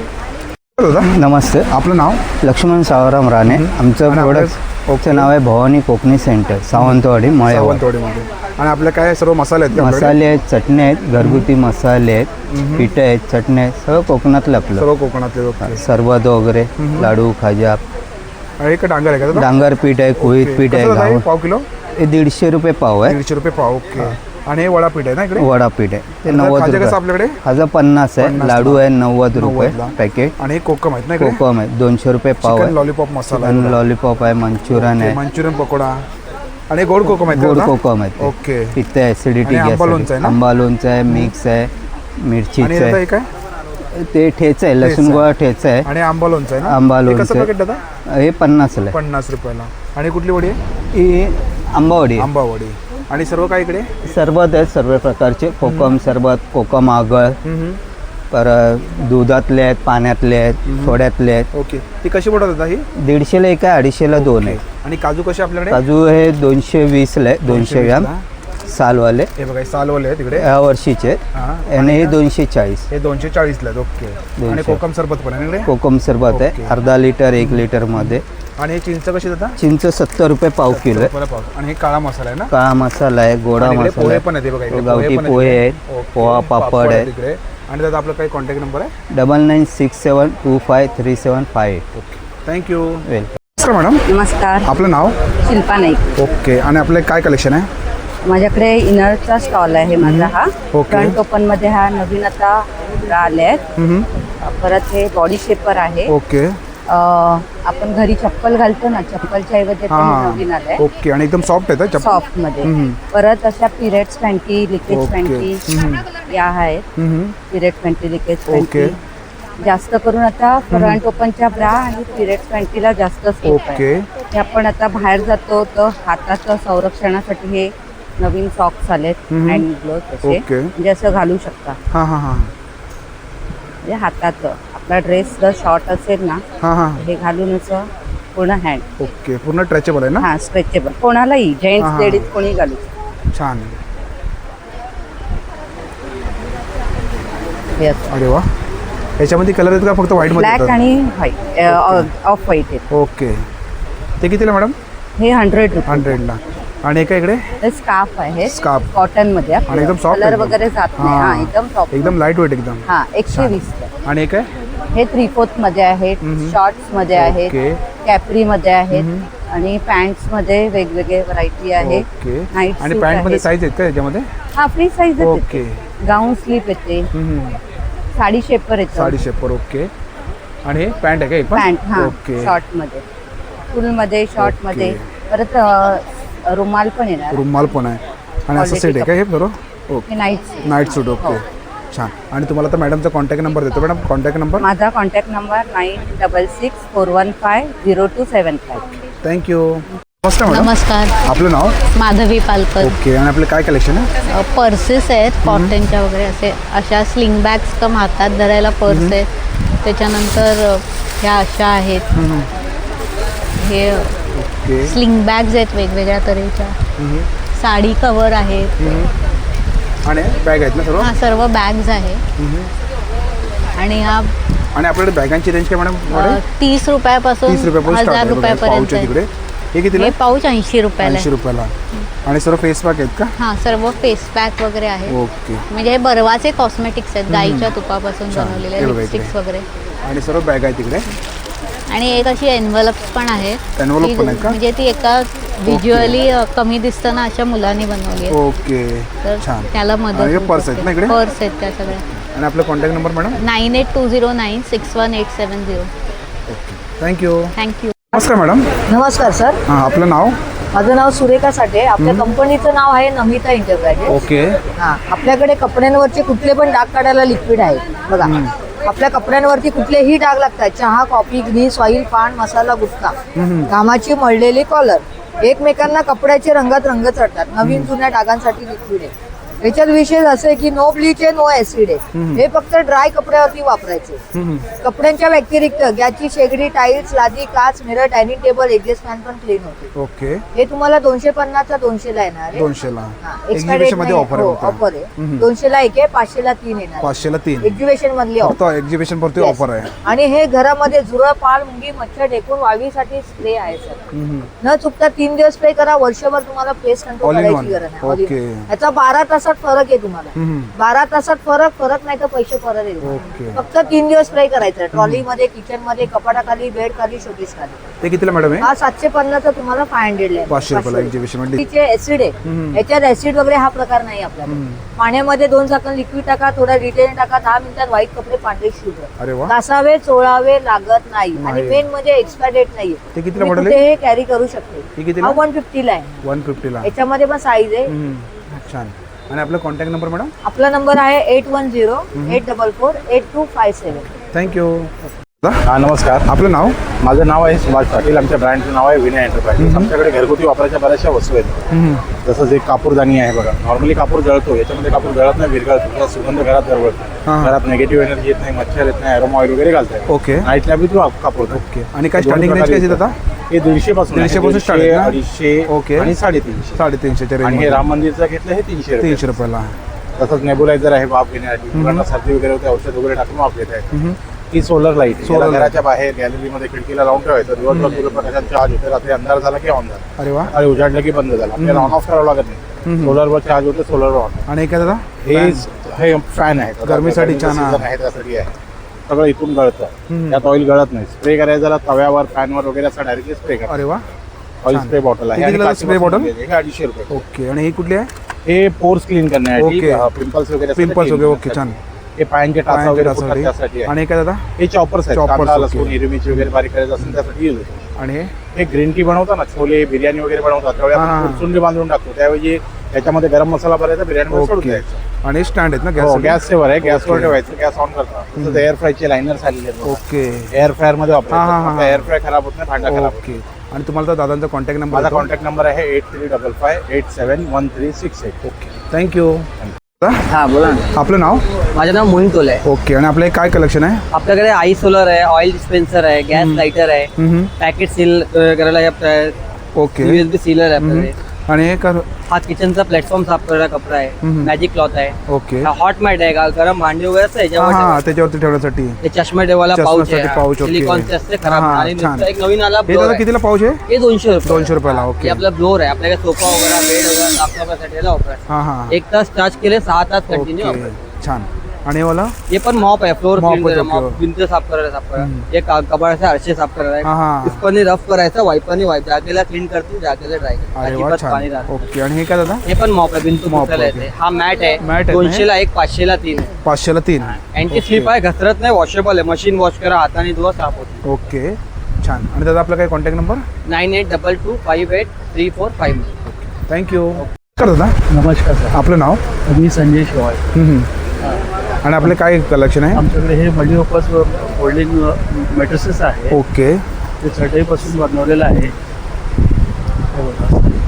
Speaker 14: नमस्ते,
Speaker 1: आपलं नाव?
Speaker 14: लक्ष्मण सावराम राणे. आमचं प्रोडक्टचं नाव आहे भवानी कोकणी सेंटर, सावंतवाडी, मळेवाडी.
Speaker 1: सावंतवाडीमध्ये. आणि आपल्या काय सर्व मसाले आहेत?
Speaker 14: मसाले आहेत, चटणी आहेत, घरगुती मसाले आहेत, पिठं आहेत, चटणी आहेत, सगळं कोकणातलं आपलं.
Speaker 1: सर्व कोकणातले.
Speaker 14: सरबत वगैरे, लाडू, खाजा.
Speaker 1: आणि का डांगर आहे का?
Speaker 14: डांगर पीठ आहे, कुळीत पीठ आहे.
Speaker 1: पाव किलो?
Speaker 14: हे 150 रुपये पाव आहे.
Speaker 1: 150 रुपये पाव. ओके. आणि हे वडापीठ आहे ना इकडे?
Speaker 14: वडापीठ आहे, ते 90 रुपये.
Speaker 1: आपल्याकडे
Speaker 14: खाजा 50 आहे. लाडू आहे 90 रुपये पॅकेट.
Speaker 1: आणि कोकम आहेत ना इकडे?
Speaker 14: कोकम आहे 200 रुपये पाव आहे.
Speaker 1: लॉलीपॉप मसाला,
Speaker 14: लॉलीपॉप आहे, मंचुरियन आहे,
Speaker 1: मंचुरियन पकोडा. आणि गोड कोकम आहे?
Speaker 14: गोड कोकम आहे.
Speaker 1: ओके.
Speaker 14: पित्त ऍसिडिटी,
Speaker 1: आंबा लोणचं आहे ना?
Speaker 14: आंबा लोणचं आहे, मिक्स आहे, मिरचीचं आहे.
Speaker 1: काय
Speaker 14: ते ठेचा आहे, लसूण गोळा ठेचा आहे.
Speaker 1: आणि आंबा लोणचं आहे ना?
Speaker 14: आंबा
Speaker 1: हे
Speaker 14: लोणचं
Speaker 1: कसं पॅकेट दादा?
Speaker 14: हे 50ला आहे.
Speaker 1: 50 रुपयाला. आणि कुठली वडी आहे?
Speaker 14: ही आंबावडी.
Speaker 1: आंबावडी. आणि सर्व काय इकडे?
Speaker 14: सरबत आहेत सर्व प्रकारचे. कोकम सरबत, कोकम आगळ, परत दुधातले आहेत, पाण्यातले आहेत, सोड्यातले आहेत.
Speaker 1: ओके. ती कशी बनवतात ही?
Speaker 14: 150ला एक आहे, 250ला 2 आहे.
Speaker 1: आणि काजू कसे आपल्याकडे?
Speaker 14: काजू हे 220ला आहे, 200 ग्राम सालवाले.
Speaker 1: हे बघा सालवाले आहे तिकडे,
Speaker 14: या वर्षीचे. आणि हे 240.
Speaker 1: हे 240ला. ओके. आणि कोकम सरबत पण आहे.
Speaker 14: कोकम सरबत आहे अर्धा लिटर 1 लिटर मध्ये.
Speaker 1: आणि हे चिंच कशी जातात?
Speaker 14: चिंच 70 रुपये पाव किलो आहे.
Speaker 1: आणि हे काळा मसाला आहे ना?
Speaker 14: काळा मसाला आहे, गोडा मसाला
Speaker 1: पोहे पण आहे बघा.
Speaker 14: गावठी पोहे आहेत, पोहा पापड आहेत.
Speaker 1: आणि त्यात आपला काही कॉन्टॅक्ट नंबर आहे?
Speaker 14: 9967253758.
Speaker 1: ओके. थँक्यू.
Speaker 14: वेलकम.
Speaker 1: मॅडम
Speaker 2: नमस्कार,
Speaker 1: आपलं नाव?
Speaker 2: शिल्पा नाईक.
Speaker 1: ओके. आणि आपलं काय कलेक्शन आहे?
Speaker 2: माझ्याकडे इनरचा स्टॉल आहे माझा. हा फ्रंट ओपन मध्ये हा नवीन आता आले आहेत. परत हे बॉडी शेपर आहे.
Speaker 1: ओके.
Speaker 2: आपण घरी चप्पल घालतो ना, चप्पलच्या ऐवजी नवीन आलंय.
Speaker 1: ओके. आणि एकदम सॉफ्ट आहे
Speaker 2: सॉफ्ट मध्ये. परत अशा पिरियड्स पॅन्टी, लिकेज पॅन्टी या आहेत. Period panty, leakage panty. जास्त करून आता फ्रंट ओपनच्या ब्रा आणि पिरियड्स पॅन्टीला जास्त स्कोप आहे. हे आपण आता बाहेर जातो तर हाताचं संरक्षणासाठी हे नवीन सॉक्स आलेत हँड ग्लोव्ह तसे
Speaker 1: ओके.
Speaker 2: म्हणजे असं घालू शकता.
Speaker 1: हां हां हां
Speaker 2: म्हणजे हाताचं आपला ड्रेस जर शॉर्ट असेल ना
Speaker 1: हां हां
Speaker 2: हे घालून असं पूर्ण हँड.
Speaker 1: ओके. पूर्ण स्ट्रेचेबल आहे ना?
Speaker 2: हा स्ट्रेचेबल कोणालाही
Speaker 1: हा,
Speaker 2: जेंट्स
Speaker 1: हा.
Speaker 2: लेडीज कोणी घालू शकतो.
Speaker 1: छान.
Speaker 2: हे असं
Speaker 1: अरे वा. याच्यामध्ये कलर आहेत का फक्त व्हाईटमध्ये
Speaker 2: ब्लॅक
Speaker 1: येतात?
Speaker 2: आणि व्हाईट ऑफ व्हाईट आहे.
Speaker 1: ओके. ते कितीला मॅडम?
Speaker 2: हे 100 रुपये.
Speaker 1: 100ला. आणि एका इकडे
Speaker 2: हे स्कार्फ आहे
Speaker 1: स्कार्फ.
Speaker 2: कॉटन मध्ये
Speaker 1: आणि एकदम सॉफ्ट
Speaker 2: कलर वगैरे जात नाही. हा एकदम सॉफ्ट
Speaker 1: एकदम लाईट वेट एकदम.
Speaker 2: हा 120 ला.
Speaker 1: आणि एक आहे
Speaker 2: हे 3/4 मध्ये आहेत, शॉर्ट्स मध्ये आहेत,
Speaker 1: ओके.
Speaker 2: कॅपरी मध्ये आहेत आणि पॅन्ट्स मध्ये वेगवेगळे व्हरायटी आहे.
Speaker 1: ओके.
Speaker 2: नाईट
Speaker 1: आणि
Speaker 2: सूट
Speaker 1: पॅन्ट मध्ये
Speaker 2: आहेत.
Speaker 1: साईज आहेत का याच्यामध्ये?
Speaker 2: हा फ्री साईज
Speaker 1: ओके.
Speaker 2: गाऊन स्लीप येते, साडी शेपर येते,
Speaker 1: साडी शेपर. ओके. आणि हे पॅन्ट आहे का? हे पण?
Speaker 2: पॅन्ट हा
Speaker 1: ओके.
Speaker 2: शॉर्ट मध्ये, फुल मध्ये, शॉर्ट मध्ये. परत रुमाल पण येणार.
Speaker 1: रुमाल पण आहे. आणि असं सेट आहे का हे बरोबर?
Speaker 2: हे
Speaker 1: ओके.
Speaker 2: नाईट
Speaker 1: नाईट सूट. ओके. छान. आणि तुम्हाला तर मॅडमचा कॉन्टॅक्ट नंबर देतो. Madam contact number?
Speaker 2: माझा कॉन्टॅक्ट नंबर 9664150275.
Speaker 1: थँक्यू. नमस्कार मॅडम.
Speaker 3: नमस्कार.
Speaker 1: आपलं नाव?
Speaker 3: माधवी पालकर.
Speaker 1: ओके. आणि आपलं काय कलेक्शन आहे?
Speaker 3: पर्सेस आहेत कॉटनच्या वगैरे असे, अशा स्लिंग बॅग्स कम हातात धरायला पर्स आहेत. त्याच्यानंतर ह्या अशा आहेत. हे
Speaker 1: ओके.
Speaker 3: स्लिंग बॅग्स आहेत वेगवेगळ्या तऱ्हेच्या. साडी कवर आहेत.
Speaker 1: आणि बॅग आहेत ना सर्व?
Speaker 3: हा सर्व बॅग्स आहे. आणि हा
Speaker 1: आणि आपल्याकडे बॅगांची रेंज काय मॅडम?
Speaker 3: 30 रुपयापासून
Speaker 1: 30 रुपयापासून
Speaker 3: 1000 रुपयापर्यंत आहे.
Speaker 1: तिकडे हे कितीला?
Speaker 3: हे पाऊच 80 रुपयाला
Speaker 1: 80 रुपयाला. आणि सर्व फेस पॅक आहेत का?
Speaker 3: हा सर्व फेस पॅक वगैरे आहे.
Speaker 1: ओके.
Speaker 3: म्हणजे हे बर्वाचे कॉस्मेटिक्स आहेत, गाईच्या तुपापासून
Speaker 1: छान.
Speaker 3: बनवलेले
Speaker 1: हे बघा
Speaker 3: लिपस्टिक्स
Speaker 1: इकडे.
Speaker 3: वगैरे.
Speaker 1: आणि सर्व बॅग आहे तिकडे.
Speaker 3: आणि एक अशी एनव्हलप्स पण आहेत.
Speaker 1: Envelope
Speaker 3: ती
Speaker 1: पण आहेत का?
Speaker 3: म्हणजे ती एका व्हिज्युअली कमी दिसताना अशा मुलांनी बनवली आहे.
Speaker 1: ओके.
Speaker 3: तर
Speaker 1: छान.
Speaker 3: त्याला मदत
Speaker 1: आणि हे
Speaker 3: होत
Speaker 1: पर्स आहेत ना
Speaker 3: असते.
Speaker 1: इकडे?
Speaker 3: पर्स आहेत त्या सगळ्या.
Speaker 1: आणि आपला contact number madam?
Speaker 3: 9820961870.
Speaker 1: Thank you.
Speaker 3: Thank you.
Speaker 1: नमस्कार मॅडम.
Speaker 2: नमस्कार सर,
Speaker 1: हां आपलं नाव?
Speaker 2: माझं नाव सुरेखा साठे. आपल्या कंपनीचं नाव आहे नमिता एंटरप्राइजेस.
Speaker 1: ओके.
Speaker 2: हा आपल्याकडे कपड्यांवरचे कुठले पण डाग काढायला लिक्विड आहे बघा. आपल्या कपड्यांवरती कुठलेही डाग लागतात, चहा, कॉफी, ग्रीस, ऑइल, पान, मसाला, गुटखा, घामाची मळलेली कॉलर, एकमेकांना कपड्याचे रंगात रंग चढतात. नवीन जुन्या डागांसाठी लिक्विड आहे. याच्यात विशेष असं आहे की नो ब्लीच आहे, नो ऍसिड आहे. हे फक्त ड्राय कपड्यावरती वापरायचे. कपड्यांच्या व्यतिरिक्त गॅसची शेगडी, टाईल्स, लादी, काच, mirror, dining table, exhaust fan पण क्लीन होते.
Speaker 1: ओके.
Speaker 2: हे तुम्हाला 250चा 200ला येणार आहे.
Speaker 1: 200ला.
Speaker 2: एक्सपायरी
Speaker 1: एक्झिबिशन मध्ये ऑफर आहे फक्त.
Speaker 2: ऑफर आहे. 200ला एक आहे, 500ला 3 येणार.
Speaker 1: 500ला 3.
Speaker 2: एक्झिबिशन मधली
Speaker 1: फक्त
Speaker 2: ऑफर.
Speaker 1: एक्झिबिशन पुरती
Speaker 2: Yes.
Speaker 1: ऑफर आहे.
Speaker 2: आणि हे घरामध्ये झुरळ, पाल, मुंगी, मच्छर, ढेकून वाळवीसाठी स्प्रे आहे सर. न चुकता 3 दिवस स्प्रे करा. वर्षभर तुम्हाला पेस्ट कंट्रोल
Speaker 1: All in
Speaker 2: करायची
Speaker 1: one.
Speaker 2: गरज नाही. All in
Speaker 1: Okay.
Speaker 2: one. याचा 12 तासात फरक आहे तुम्हाला. 12 तासात फरक नाही तर पैसे परत येईल.
Speaker 1: ओके.
Speaker 2: फक्त 3 दिवस स्प्रे करायचं. ट्रॉली मध्ये, किचन मध्ये, कपाटाखाली, बेड खाली, शोकेस खाली.
Speaker 1: ते कितीला मॅडम आहे?
Speaker 2: हा 750 तुम्हाला 500 ला आहे.
Speaker 1: 500 रुपयाला एक्झिबिशन मध्ये.
Speaker 2: ऍसिड आहे. याच्यात ऍसिड वगैरे हा प्रकार नाही आपल्याकडे. पाण्यामध्ये 2 झाकण लिक्विड टाका, थोडा डिटर्जंट टाका, 10 मिनिटात व्हाईट कपडे पांढरे शुभ्र.
Speaker 1: अरे वा.
Speaker 2: घासावे, चोळावे लागत नाही. आणि
Speaker 1: नाही.
Speaker 2: मेन म्हणजे एक्सपायर डेट नाहीये.
Speaker 1: ते कितीला
Speaker 2: तुम्ही
Speaker 1: model
Speaker 2: कुठे
Speaker 1: आहे?
Speaker 2: हे कॅरी करू शकते.
Speaker 1: हे कितीला?
Speaker 2: हा 150 ला आहे.
Speaker 1: 150ला.
Speaker 2: याच्यामध्ये पण साईज आहे.
Speaker 1: छान. आणि आपला कॉन्टॅक्ट नंबर मॅडम?
Speaker 2: आपला नंबर आहे 8108448257.
Speaker 1: थँक्यू.
Speaker 9: हा नमस्कार.
Speaker 1: आपलं नाव?
Speaker 9: माझं नाव आहे सुभाष पाटील. आमच्या ब्रँडचं नाव आहे विनय एंटरप्राइजेस. आमच्याकडे घरगुती वापरायच्या बऱ्याचशा वस्तू आहेत. जसं जे कापूरदानी आहे बघा. नॉर्मली कापूर जळतो, याच्यामध्ये कापूर जळत नाही, विरघळतो. त्याचा सुगंध घरात दरवळतो. घरात निगेटिव्ह एनर्जी येत नाही, मच्छर येत नाही, अरोमा ऑइल वगैरे घालतात.
Speaker 1: ओके.
Speaker 9: नाईटला बी तो कापूर.
Speaker 1: ओके. आणि काय स्टार्टिंग रेंज काय देतात आता?
Speaker 9: हे 150 पासून
Speaker 1: 150 पासून start आहे ना?
Speaker 9: 250,
Speaker 1: ओके.
Speaker 9: आणि 350.
Speaker 1: 350च्या
Speaker 9: आणि हे
Speaker 1: रेंज.
Speaker 9: राम मंदिरचं घेतलं हे 300
Speaker 1: 300 रुपयाला.
Speaker 9: तसंच नेबुलायझर आहे वाफ घेण्यासाठी. मुलांना सर्दी वगैरे होते, औषध वगैरे टाकून वाफ घेत आहे. ही सोलर लाईट.
Speaker 1: Solar light.
Speaker 9: घराच्या बाहेर गॅलरीमध्ये खिडकीला लावून ठेवायचं. दिवसभर सूर्यप्रकाशात चार्ज होते. रात्री अंधार झाला की ऑन झाला.
Speaker 1: अरे वा.
Speaker 9: आणि उजाडलं की बंद झाला. आपल्याला ऑन ऑफ करावं लागत नाही. सोलरवर चार्ज होते, सोलरवर ऑन.
Speaker 1: आणि हे काय दादा?
Speaker 9: हे फॅन आहे.
Speaker 1: गरमीसाठी छान आहे.
Speaker 9: आहे त्यासाठी आहे. सगळं इथून गळतं. त्यात ऑइल गळत नाही. स्प्रे करायचं झाला तव्यावर, फॅनवर वगैरे असं डायरेक्टली स्प्रे करा.
Speaker 1: अरे वा.
Speaker 9: ऑइल स्प्रे बॉटल आहे.
Speaker 1: कितीला स्प्रे बॉटल?
Speaker 9: हे 250 रुपये.
Speaker 1: ओके. आणि ही कुठली आहे?
Speaker 9: हे पोर्स क्लीन करण्यासाठी.
Speaker 1: ओके.
Speaker 9: पिंपल्स वगैरे असतात,
Speaker 1: पिंपल्स
Speaker 9: clean
Speaker 1: वगैरे. ओके.
Speaker 9: करण्यासाठी.
Speaker 1: छान.
Speaker 9: हे पायांचे टाचा वगैरे फुटतात त्यासाठी आहे.
Speaker 1: आणि हे काय दादा?
Speaker 9: हे चॉपर्स आहेत.
Speaker 1: Choppers,
Speaker 9: कांदा,
Speaker 1: ओके.
Speaker 9: लसूण, हिरवी मिरची वगैरे बारीक करायचं असेल त्यासाठी यूज होतो.
Speaker 1: आणि
Speaker 9: हे ग्रीन टी बनवता ना, छोले, बिर्याणी वगैरे बनवतात त्यावेळी आपण चुंडी बांधून टाकतो. त्याऐवजी त्याच्यामध्ये गरम मसाला भरायचा, बिर्याणी सोडून द्यायचं.
Speaker 1: आणि स्टँड आहेत ना
Speaker 9: हो,
Speaker 1: गॅस?
Speaker 9: गॅस सेवर आहे. गॅसवर ठेवायचं, गॅस ऑन करता. तसंच एअर फ्रायचे लायनर्स आलेले आहेत.
Speaker 1: ओके.
Speaker 9: एअर फ्रायर मध्ये
Speaker 1: हा, हा, हा.
Speaker 9: वापरायचं. एअर फ्राय खराब होत नाही, भांडा खराब होत
Speaker 1: ओके. आणि तुम्हाला तर दादांचा कॉन्टॅक्ट नंबर
Speaker 9: माझा कॉन्टॅक्ट नंबर आहे 8355871368.
Speaker 1: Okay thank you.
Speaker 2: हां बोला ना.
Speaker 1: आपलं नाव?
Speaker 2: माझं नाव मोहित तोले आहे.
Speaker 1: ओके. आणि आपलं काय कलेक्शन आहे?
Speaker 2: आपल्याकडे आई सोलर आहे, ऑइल डिस्पेन्सर आहे, गॅस लाइटर आहे, पॅकेट सील करायला
Speaker 1: ओके.
Speaker 2: USB सीलर आहे आपल्याकडे.
Speaker 1: आणि हे कर
Speaker 2: हा किचनचा प्लॅटफॉर्म साफ करायला कपडा आहे, मॅजिक क्लॉथ आहे,
Speaker 1: ओके.
Speaker 2: हॉट मॅट आहे, गरम भांडी वगैरे असतं याच्यावर
Speaker 1: हां त्याच्यावरती ठेवण्यासाठी
Speaker 2: ते चष्मा ठेवायला पाऊच
Speaker 1: चष्म्यासाठी pouch,
Speaker 2: आहे,
Speaker 1: ओके.
Speaker 2: सिलिकॉनचे असते खराब.
Speaker 1: हां,
Speaker 2: आणि
Speaker 1: छान.
Speaker 2: नुसतं एक नवीन आला
Speaker 1: हे
Speaker 2: blower
Speaker 1: दादा
Speaker 2: आहे.
Speaker 1: कितीला पाऊच आहे?
Speaker 2: हे 200 रुपये.
Speaker 1: 200 रुपयाला.
Speaker 2: हे
Speaker 1: ओके.
Speaker 2: आपला ब्लोअर आहे, आपल्याकडे सोफा वगैरे बेड वगैरे साफसफाईसाठी याला वापरायचं.
Speaker 1: हां हां
Speaker 2: 1 तास चार्ज केले 6 तास कंटिन्यू
Speaker 1: ओके
Speaker 2: वापरायचं.
Speaker 1: छान. आणि हे वाला
Speaker 2: हे पण मॉप आहे, फ्लोर
Speaker 1: Mop
Speaker 2: क्लीन
Speaker 1: आहे,
Speaker 2: मॉप
Speaker 1: ओके.
Speaker 2: भिंत साफ करायला हे कबाडाचे आरशे साफ
Speaker 1: हां
Speaker 2: करायला
Speaker 1: हां.
Speaker 2: पुष्पाने रफ करायचं, वाईपाने वाईप जागेला क्लीन करतो, जागेला ड्राय
Speaker 1: अरे वा
Speaker 2: अजिबात पाणी
Speaker 1: छान.
Speaker 2: राहत.
Speaker 1: ओके. आणि हे काय दादा?
Speaker 2: हे पण मॉप आहे, भिंत
Speaker 1: Mop,
Speaker 2: पुसायला
Speaker 1: ओके.
Speaker 2: येते. हा मॅट आहे,
Speaker 1: Mat आहे ना हे?
Speaker 2: 200 ला 1, 500 ला 3 आहे.
Speaker 1: 500 ला 3.
Speaker 2: अँटी स्लिप आहे, घसरत नाही, वॉशेबल आहे, मशीन वॉश करा, हाताने धुवा, साफ होतो.
Speaker 1: ओके छान. आणि दादा आपला काय कॉन्टॅक्ट नंबर?
Speaker 2: 9822583451.
Speaker 1: थँक्यू. कर दादा.
Speaker 7: नमस्कार सर,
Speaker 1: आपलं नाव?
Speaker 7: मी संजय शिवाय.
Speaker 1: आणि आपले काय कलेक्शन आहे?
Speaker 7: आमच्याकडे हे मल्टीपर्पज फोल्डिंग मॅट्रेसेस आहे.
Speaker 1: ओके.
Speaker 7: ते चटईपासून बनवलेलं आहे.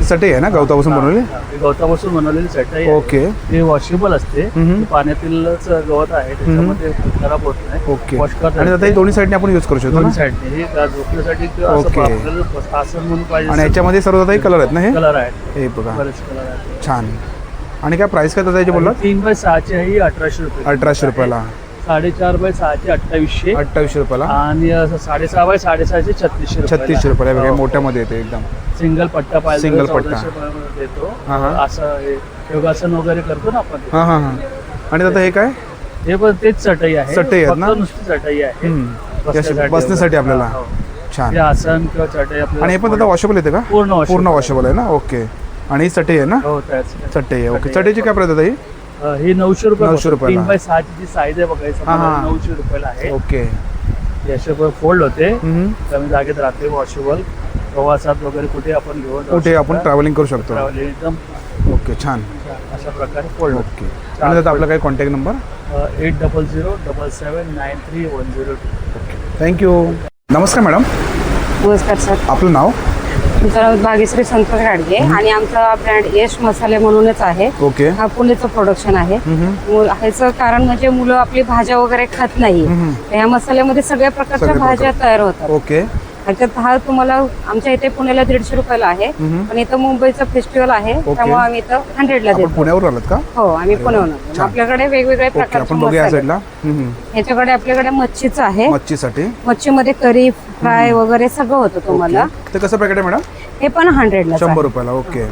Speaker 1: चटई आहे ना गवतापासून बनवली?
Speaker 7: हे गवतापासून बनवलेली चटई आहे.
Speaker 1: ओके.
Speaker 7: ते वॉशेबल असते. ते पाण्यातीलच गवत आहे, त्याच्यामध्ये खराब होत नाही.
Speaker 1: ओके.
Speaker 7: वॉश करता
Speaker 1: आणि दादा हे दोन्ही साईडने आपण यूज करू शकतो ना?
Speaker 7: दोन्ही साईडने हे झोपण्यासाठी किंवा असं
Speaker 1: ओके.
Speaker 7: आपल्याला आसन म्हणून पाहिजे
Speaker 1: आणि याच्यामध्ये सर्व दादा कलर आहेत ना हे?
Speaker 7: कलर आहेत,
Speaker 1: हे बघा
Speaker 7: बरेच कलर आहेत.
Speaker 1: छान. आणि काय प्राइस काय दादा याची बोलला?
Speaker 7: 3x6 ही 1800 रुपये.
Speaker 1: 1800 रुपयाला.
Speaker 7: 4.5x6 2800.
Speaker 1: 2800 रुपयाला.
Speaker 7: आणि 6.5x6 3600
Speaker 1: 3600 रुपयाला बघा मोठ्यामध्ये येते एकदम.
Speaker 7: सिंगल पट्टा पाहिजे,
Speaker 1: सिंगल पट्टा.
Speaker 7: 1400 रुपयामध्ये देतो.
Speaker 1: हां, हां.
Speaker 7: असं हे योगासन वगैरे करतो ना आपण.
Speaker 1: हां हां हां. आणि दादा हे काय?
Speaker 7: हे पण तेच चटई आहे,
Speaker 1: चटई आहेत ना?
Speaker 7: फक्त नुसती चटई आहे
Speaker 1: बसण्यासाठी आपल्याला.
Speaker 7: हो.
Speaker 1: छान.
Speaker 7: हे आसन किंवा चटई आपल्याला.
Speaker 1: आणि हे पण दादा वॉशेबल येते का?
Speaker 7: पूर्ण
Speaker 1: पूर्ण वॉशेबल आहे ना? ओके. आणि ही चटई आहे ना?
Speaker 7: हो त्याच
Speaker 1: चटई आहे. ओके. चटईची काय प्राइस दादा ही?
Speaker 7: ही 900 रुपये.
Speaker 1: 900 रुपयाला.
Speaker 7: 3x6 ची जी साईज आहे बघायचं
Speaker 1: हां, हां.
Speaker 7: 900 रुपयाला आहे.
Speaker 1: ओके.
Speaker 7: याचे फोल्ड होते, कमी जागेत राहते, वॉशेबल. प्रवासात वगैरे कुठे आपण घेऊन जाऊ
Speaker 1: कुठे आपण
Speaker 7: शकता.
Speaker 1: ट्रॅव्हलिंग करू शकतो.
Speaker 7: ट्रॅव्हलिंग एकदम
Speaker 1: ओके छान.
Speaker 7: अशा प्रकारे फोल्ड होते.
Speaker 1: ओके. आणि दादा आपला काय कॉन्टॅक्ट नंबर?
Speaker 7: 8007793102.
Speaker 1: थँक्यू. नमस्कार मॅडम.
Speaker 4: नमस्कार सर,
Speaker 1: आपलं नाव?
Speaker 4: आमचं नाव भाग्यश्री संतोष गाडगे आणि आमचा ब्रँड यश मसाले म्हणूनच आहे.
Speaker 1: ओके.
Speaker 4: हा पुण्याचं प्रोडक्शन आहे. ह्याचं कारण म्हणजे मुलं आपली भाज्या वगैरे खात नाही, ह्या मसाल्यामध्ये सगळ्या प्रकारच्या
Speaker 1: सगळे
Speaker 4: भाज्या
Speaker 1: प्रकार.
Speaker 4: तयार होतात.
Speaker 1: ओके.
Speaker 4: ह्याच्यात हा तुम्हाला आमच्या इथे पुण्याला 150 रुपयाला आहे, पण इथं मुंबईचं फेस्टिवल आहे त्यामुळे आम्ही इथं 100 ला
Speaker 1: आपण
Speaker 4: देतो.
Speaker 1: पुण्यावर आलात का?
Speaker 4: हो आम्ही पुण्याहून आलो.
Speaker 1: छान.
Speaker 4: आपल्याकडे वेगवेगळ्या
Speaker 1: ओके.
Speaker 4: प्रकारचे
Speaker 1: आपण बघूया या
Speaker 4: मसाले.
Speaker 1: साईडला.
Speaker 4: ह्याच्याकडे आपल्याकडे मच्छीचं आहे,
Speaker 1: मच्छीसाठी.
Speaker 4: मच्छीमध्ये करी फ्राय वगैरे सगळं होतं तुम्हाला.
Speaker 1: ते कसं पॅकेट आहे मॅडम?
Speaker 4: हे पण 100 ला
Speaker 1: 100 रुपयाला. ओके.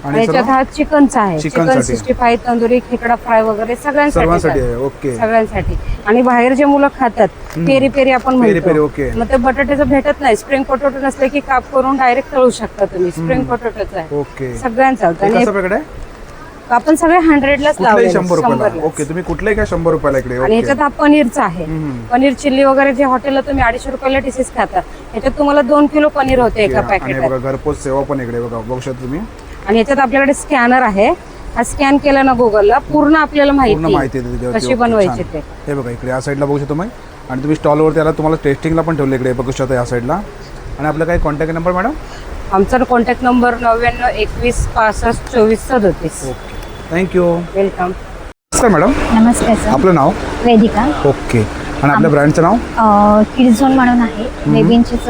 Speaker 1: आणि
Speaker 4: याच्यात
Speaker 1: सर्व
Speaker 4: हा चिकनचा आहे, चिकन
Speaker 1: चिकनसाठी.
Speaker 4: 65 तंदुरी खेकडा फ्राय वगैरे
Speaker 1: सर्वांसाठी
Speaker 4: सगळ्यांसाठी
Speaker 1: आहे. ओके.
Speaker 4: सगळ्यांसाठी. आणि बाहेर जे मुलं खातात पेरी पेरी आपण
Speaker 1: पेरी पेरी,
Speaker 4: म्हणतो,
Speaker 1: ओके.
Speaker 4: मग ते बटाट्याचं भेटत नाही. स्प्रिंग पोटॅटो नसले की काप करून डायरेक्ट तळू शकता तुम्ही. स्प्रिंग पोटॅटोचं आहे,
Speaker 1: ओके.
Speaker 4: सगळ्यांचं होतं.
Speaker 1: ते
Speaker 4: आणि
Speaker 1: कसं पॅकेट आहे?
Speaker 4: आपण सगळे 100 लाच
Speaker 1: कुठल्याही
Speaker 4: लावले
Speaker 1: 100 रुपयाला. ओके. तुम्ही कुठल्याही काय 100 रुपयाला इकडे.
Speaker 4: आणि
Speaker 1: ओके.
Speaker 4: याच्यात हा पनीरचा आहे. पनीर चिल्ली वगैरे जे हॉटेलला तुम्ही 250 रुपयाला डिशेस खाता, याच्यात तुम्हाला 2 किलो पनीर होते एका
Speaker 1: आणि
Speaker 4: पॅकेटात.
Speaker 1: बघा घरपोच सेवा पण इकडे बघा बघू शकता तुम्ही.
Speaker 4: आणि याच्यात आपल्याकडे स्कॅनर आहे. हा स्कॅन केला ना गुगलला पूर्ण आपल्याला
Speaker 1: पूर्ण माहिती
Speaker 4: माहिती
Speaker 1: देते त्याच्यावरती.
Speaker 4: कशी
Speaker 1: ओके,
Speaker 4: बनवायची
Speaker 1: छान.
Speaker 4: ते.
Speaker 1: हे बघा इकडे या साईडला बघू शकतो तुम्ही. आणि तुम्ही स्टॉलवरती आला तुम्हाला टेस्टिंगला पण ठेवले इकडे बघू शकता या साईडला. आणि आपला काय कॉन्टॅक्ट नंबर मॅडम?
Speaker 4: आमचा contact number 9921652437.
Speaker 1: Okay. Thank you.
Speaker 4: Welcome.
Speaker 1: नमस्कार मॅडम.
Speaker 3: नमस्कार सर,
Speaker 1: आपलं नाव?
Speaker 3: वेदिका.
Speaker 1: ओके. आणि आपल्या ब्रँडचं नाव?
Speaker 3: किड्स झोन म्हणून आहे. बेबींचीच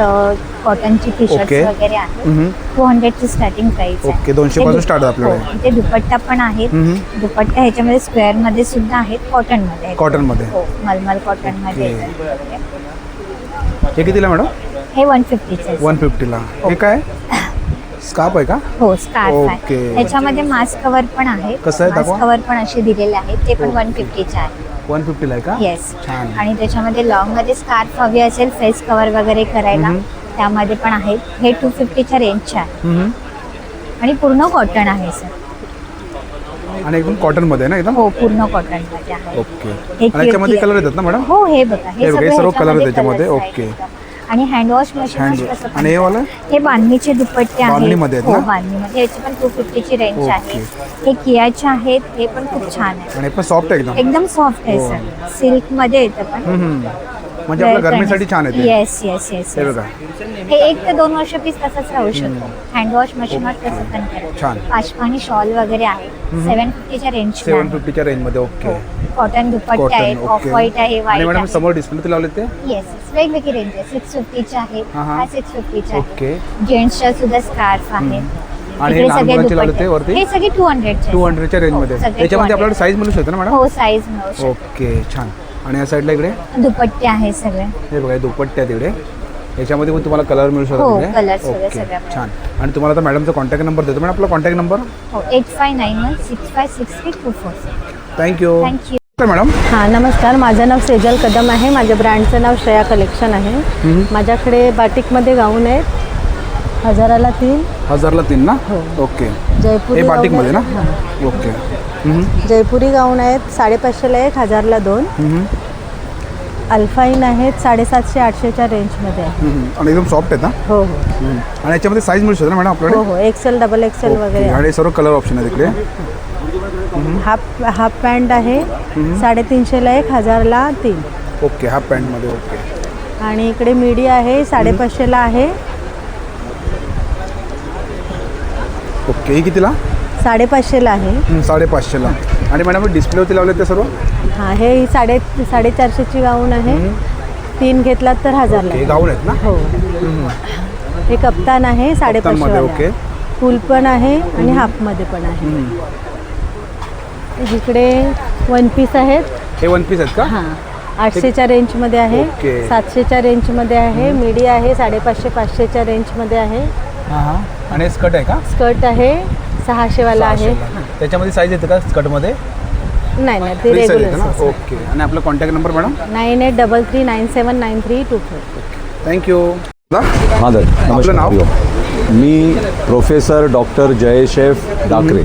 Speaker 3: कॉटनची टी शर्ट
Speaker 1: ओके.
Speaker 3: वगैरे आहे. 200 ची स्टार्टिंग प्राइस आहे.
Speaker 1: ओके. 200 पासून स्टार्ट आहे आपल्याकडे.
Speaker 3: इथे दुपट्टा पण आहेत. दुपट्टा ह्याच्यामध्ये स्क्वेअर मध्ये सुद्धा आहेत, कॉटन मध्ये आहेत.
Speaker 1: कॉटन मध्ये.
Speaker 3: हो, मलमल कॉटन मध्ये
Speaker 1: ओके.
Speaker 3: आहेत.
Speaker 1: हे कितीला मॅडम?
Speaker 3: हे 150 चे.
Speaker 1: 150ला. हे काय स्कार्फ आहे का?
Speaker 3: हो, स्कार्फ
Speaker 1: ओके.
Speaker 3: आहे. ह्याच्यामध्ये मास्क कव्हर पण आहे.
Speaker 1: कसं आहे दाखवा?
Speaker 3: मास्क कव्हर पण असे दिलेले आहेत, ते पण 150 चे आहे.
Speaker 1: 150ला आहे का?
Speaker 3: येस.
Speaker 1: छान.
Speaker 3: आणि त्याच्यामध्ये लॉंग मध्ये स्कार्फ हवी असेल फेस कव्हर वगैरे करायला, त्यामध्ये पण आहेत. हे 250 च्या रेंजचे आहे आणि पूर्ण कॉटन आहे सर.
Speaker 1: आणि एकदम कॉटन मध्ये आहे ना एकदम?
Speaker 3: हो, पूर्ण कॉटन मध्ये आहे.
Speaker 1: ओके.
Speaker 3: हे
Speaker 1: आणि याच्यामध्ये
Speaker 3: किरकिर.
Speaker 1: कलर येतात ना मॅडम?
Speaker 3: हो, हे बघा,
Speaker 1: हे बघा, हे सर्व कलर आहेत
Speaker 3: ह्याच्यामध्ये
Speaker 1: त्याच्यामध्ये.
Speaker 3: colours आहेत
Speaker 1: ओके.
Speaker 3: एकदम. आणि हँडवॉश मशीन
Speaker 1: आणि हे वाला?
Speaker 3: हे बांधणीचे दुपट्टे आहेत.
Speaker 1: बांधणीमध्ये आहेत
Speaker 3: हो,
Speaker 1: ना?
Speaker 3: बांधणीमध्ये. याची पण 250 ची रेंज
Speaker 1: ओके.
Speaker 3: आहे. हे कियाचे आहेत, हे पण खूप छान आहे.
Speaker 1: आणि पण सॉफ्ट आहे एकदम.
Speaker 3: एकदम सॉफ्ट आहे
Speaker 1: हो.
Speaker 3: सर, सिल्क मध्ये येतं पण.
Speaker 1: म्हणजे आपल्या गरमीसाठी छान आहे ते.
Speaker 3: Yes yes yes.
Speaker 1: हे बघा
Speaker 3: हे 1 ते 2 वर्ष पीस तसंच राहू शकतो. हँडवॉश मशीनवर तसं पण
Speaker 1: छान.
Speaker 3: पाचपाणी शॉल वगैरे आहे 750च्या रेंज.
Speaker 1: 750च्या रेंजमध्ये. ओके.
Speaker 3: कॉटन दुपट्टे
Speaker 1: Cotton,
Speaker 3: आहेत, ऑफ
Speaker 1: okay.
Speaker 3: व्हाईट आहे,
Speaker 1: आणि
Speaker 3: व्हाईट
Speaker 1: मॅडम
Speaker 3: आहे.
Speaker 1: समोर डिस्प्ले लावले ते.
Speaker 3: येस वेगवेगळी रेंज आहे. 650चे आहे,
Speaker 1: हा.
Speaker 3: हा 650चे
Speaker 1: ओके.
Speaker 3: आहे. जेंट्सच्या सुद्धा स्कार्फ आहेत.
Speaker 1: आणि हे
Speaker 3: इकडे
Speaker 1: लहान
Speaker 3: सगळे
Speaker 1: मुलांचे लावले
Speaker 3: दुपट्टे.
Speaker 1: ते वरती
Speaker 3: हे सगळे 200चे.
Speaker 1: 200च्या रेंजमध्ये.
Speaker 3: हो, सगळे
Speaker 1: याच्यामध्ये
Speaker 3: 200.
Speaker 1: आपल्याला साईज मिळू शकते ना मॅडम.
Speaker 3: हो साईज मिळू शकते.
Speaker 1: ओके छान. आणि या साईडला इकडे
Speaker 3: दुपट्टे आहे सगळे.
Speaker 1: हे बघा हे दुपट्टे आहेत तिकडे. याच्यामध्ये पण तुम्हाला कलर मिळू
Speaker 3: हो,
Speaker 1: शकतो
Speaker 3: colours वगैरे
Speaker 1: ओके
Speaker 3: सगळ्या.
Speaker 1: छान. आणि तुम्हाला आता मॅडमचा कॉन्टॅक्ट नंबर देतो. मॅडम आपला कॉन्टॅक्ट नंबर.
Speaker 3: हो 8591656324.
Speaker 1: थँक्यू.
Speaker 3: थँक्यू.
Speaker 1: मॅडम
Speaker 4: हां नमस्कार, माझं नाव सेजल कदम आहे. माझ्या ब्रँडचं नाव श्रेया कलेक्शन आहे. माझ्याकडे बाटिकमध्ये गाऊन आहेत 1000ला 3.
Speaker 1: 1000ला 3 ना. ओके.
Speaker 4: जयपुरी
Speaker 1: हे बाटिकमध्ये ना.
Speaker 4: गाऊन आहेत.
Speaker 1: ओके.
Speaker 4: जयपुरी गाऊन आहेत 550ला 1, 1000ला 2. अल्फाईन आहेत 750-800च्या रेंजमध्ये आहे.
Speaker 1: आणि एकदम सॉफ्ट आहेत ना.
Speaker 4: हो हो
Speaker 1: आणि याच्यामध्ये साईज मिळू शकते ना मॅडम
Speaker 4: हो
Speaker 1: आपल्याकडे.
Speaker 4: हो एक्सेल डबल एक्सेल
Speaker 1: ओके.
Speaker 4: वगैरे आहे.
Speaker 1: आणि सर्व कलर ऑप्शन आहे तिकडे.
Speaker 4: हाफ पॅन्ट आहे 350ला 1, 1000ला 3.
Speaker 1: ओके. हाफ पॅन्टमध्ये. ओके.
Speaker 4: आणि इकडे मिडी आहे 550ला आहे.
Speaker 1: ओके. ही कितीला.
Speaker 4: 550ला आहे.
Speaker 1: 550ला. आणि मॅडम डिस्प्लेवरती लावले ते सर्व.
Speaker 4: हां हे 450ची गाऊन आहे. 3 घेतलात तर 1000ला.
Speaker 1: हे गाऊन आहेत ना.
Speaker 4: हो हे कप्तान आहे 550मध्ये.
Speaker 1: ओके.
Speaker 4: फुल पण आहे आणि हाफमध्ये पण आहे. इकडे 1 पीस आहेत.
Speaker 1: हे 1 पीस आहेत का.
Speaker 4: हां 800च्या रेंजमध्ये आहे.
Speaker 1: ओके.
Speaker 4: 700च्या रेंजमध्ये आहे. मिडी आहे 550-500च्या रेंजमध्ये आहे.
Speaker 1: हां. आणि हे स्कर्ट आहे का.
Speaker 4: स्कर्ट आहे 600वाला आहे.
Speaker 1: त्याच्यामध्ये साईज येते का स्कर्टमध्ये.
Speaker 4: नाही नाही ते
Speaker 1: फ्री साईज येते
Speaker 4: रेग्युलर.
Speaker 1: ना. ओके. आणि आपला कॉन्टॅक्ट नंबर मॅडम.
Speaker 4: 9833979324.
Speaker 1: थँक्यू.
Speaker 15: हां सर
Speaker 1: आपलं नाव.
Speaker 15: नमस्कार. मी professor doctor Jayshef Dakre,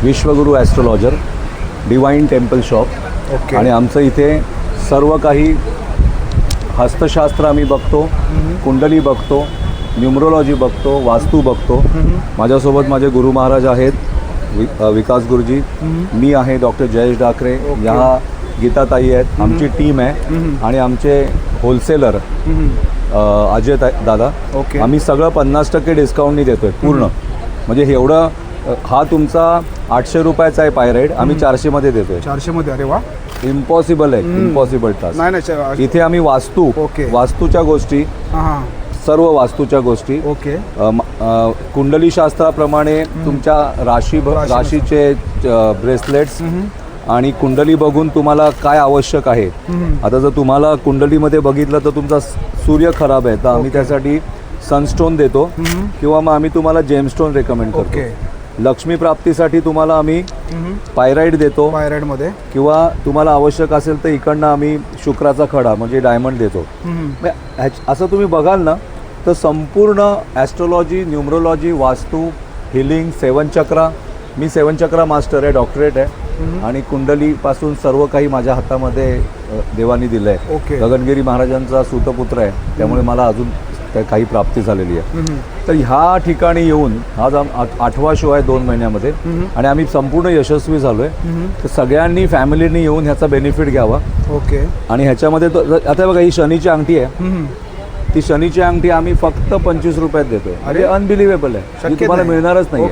Speaker 15: Vishwaguru astrologer, divine temple shop.
Speaker 1: Okay.
Speaker 15: आणि आमचं इथे सर्व काही हस्तशास्त्र आम्ही बघतो, कुंडली बघतो, न्यूमरोलॉजी बघतो, वास्तू बघतो. माझ्यासोबत माझे गुरु महाराज आहेत विकास गुरुजी. मी आहे डॉक्टर जयेश डाकरे. ह्या गीताताई आहेत. आमची टीम आहे. आणि आमचे होलसेलर अजय दादा.
Speaker 1: ओके.
Speaker 15: आम्ही सगळं 50% डिस्काउंटनी देतोय पूर्ण. म्हणजे हे एवढं हा तुमचा 800 रुपयाचा आहे पायराईड, आम्ही 400मध्ये देतोय.
Speaker 1: 400मध्ये. अरे वा.
Speaker 15: इम्पॉसिबल आहे. Impossible task.
Speaker 1: नाही.
Speaker 15: इथे आम्ही
Speaker 1: ओके.
Speaker 15: वास्तूच्या गोष्टी,
Speaker 1: हां.
Speaker 15: सर्व वास्तूच्या गोष्टी,
Speaker 1: ओके.
Speaker 15: कुंडलीशास्त्राप्रमाणे तुमच्या राशीचे ब्रेसलेट्स आणि कुंडली बघून तुम्हाला काय आवश्यक आहे. आता जर तुम्हाला कुंडलीमध्ये बघितलं तर तुमचा सूर्य खराब आहे, तर आम्ही त्यासाठी सनस्टोन देतो किंवा मग आम्ही तुम्हाला जेमस्टोन रेकमेंड करतो. लक्ष्मी प्राप्तीसाठी तुम्हाला आम्ही पायराईड देतो
Speaker 1: पायराईडमध्ये,
Speaker 15: किंवा तुम्हाला आवश्यक असेल तर इकडनं आम्ही शुक्राचा खडा म्हणजे डायमंड देतो. असं तुम्ही बघाल ना तर संपूर्ण ॲस्ट्रोलॉजी, न्यूमरोलॉजी, वास्तू, हिलिंग, 7 चक्रा, मी 7 चक्रा मास्टर आहे, डॉक्टरेट आहे. आणि कुंडलीपासून सर्व काही माझ्या हातामध्ये देवानी दिलं आहे. गगनगिरी महाराजांचा सूतपुत्र आहे, त्यामुळे मला अजून काही प्राप्ती झालेली आहे. तर ह्या ठिकाणी येऊन आज 8वा शो आहे 2 महिन्यामध्ये आणि आम्ही संपूर्ण यशस्वी झालो आहे. तर सगळ्यांनी फॅमिलीनी येऊन ह्याचा बेनिफिट घ्यावा.
Speaker 1: ओके.
Speaker 15: आणि ह्याच्यामध्ये आता बघा ही शनीची अंगठी आहे, ती शनीची अंगठी आम्ही फक्त 25 रुपयात देतोय. अरे अनबिलिव्हेबल आहे, ती तुम्हाला मिळणारच नाही.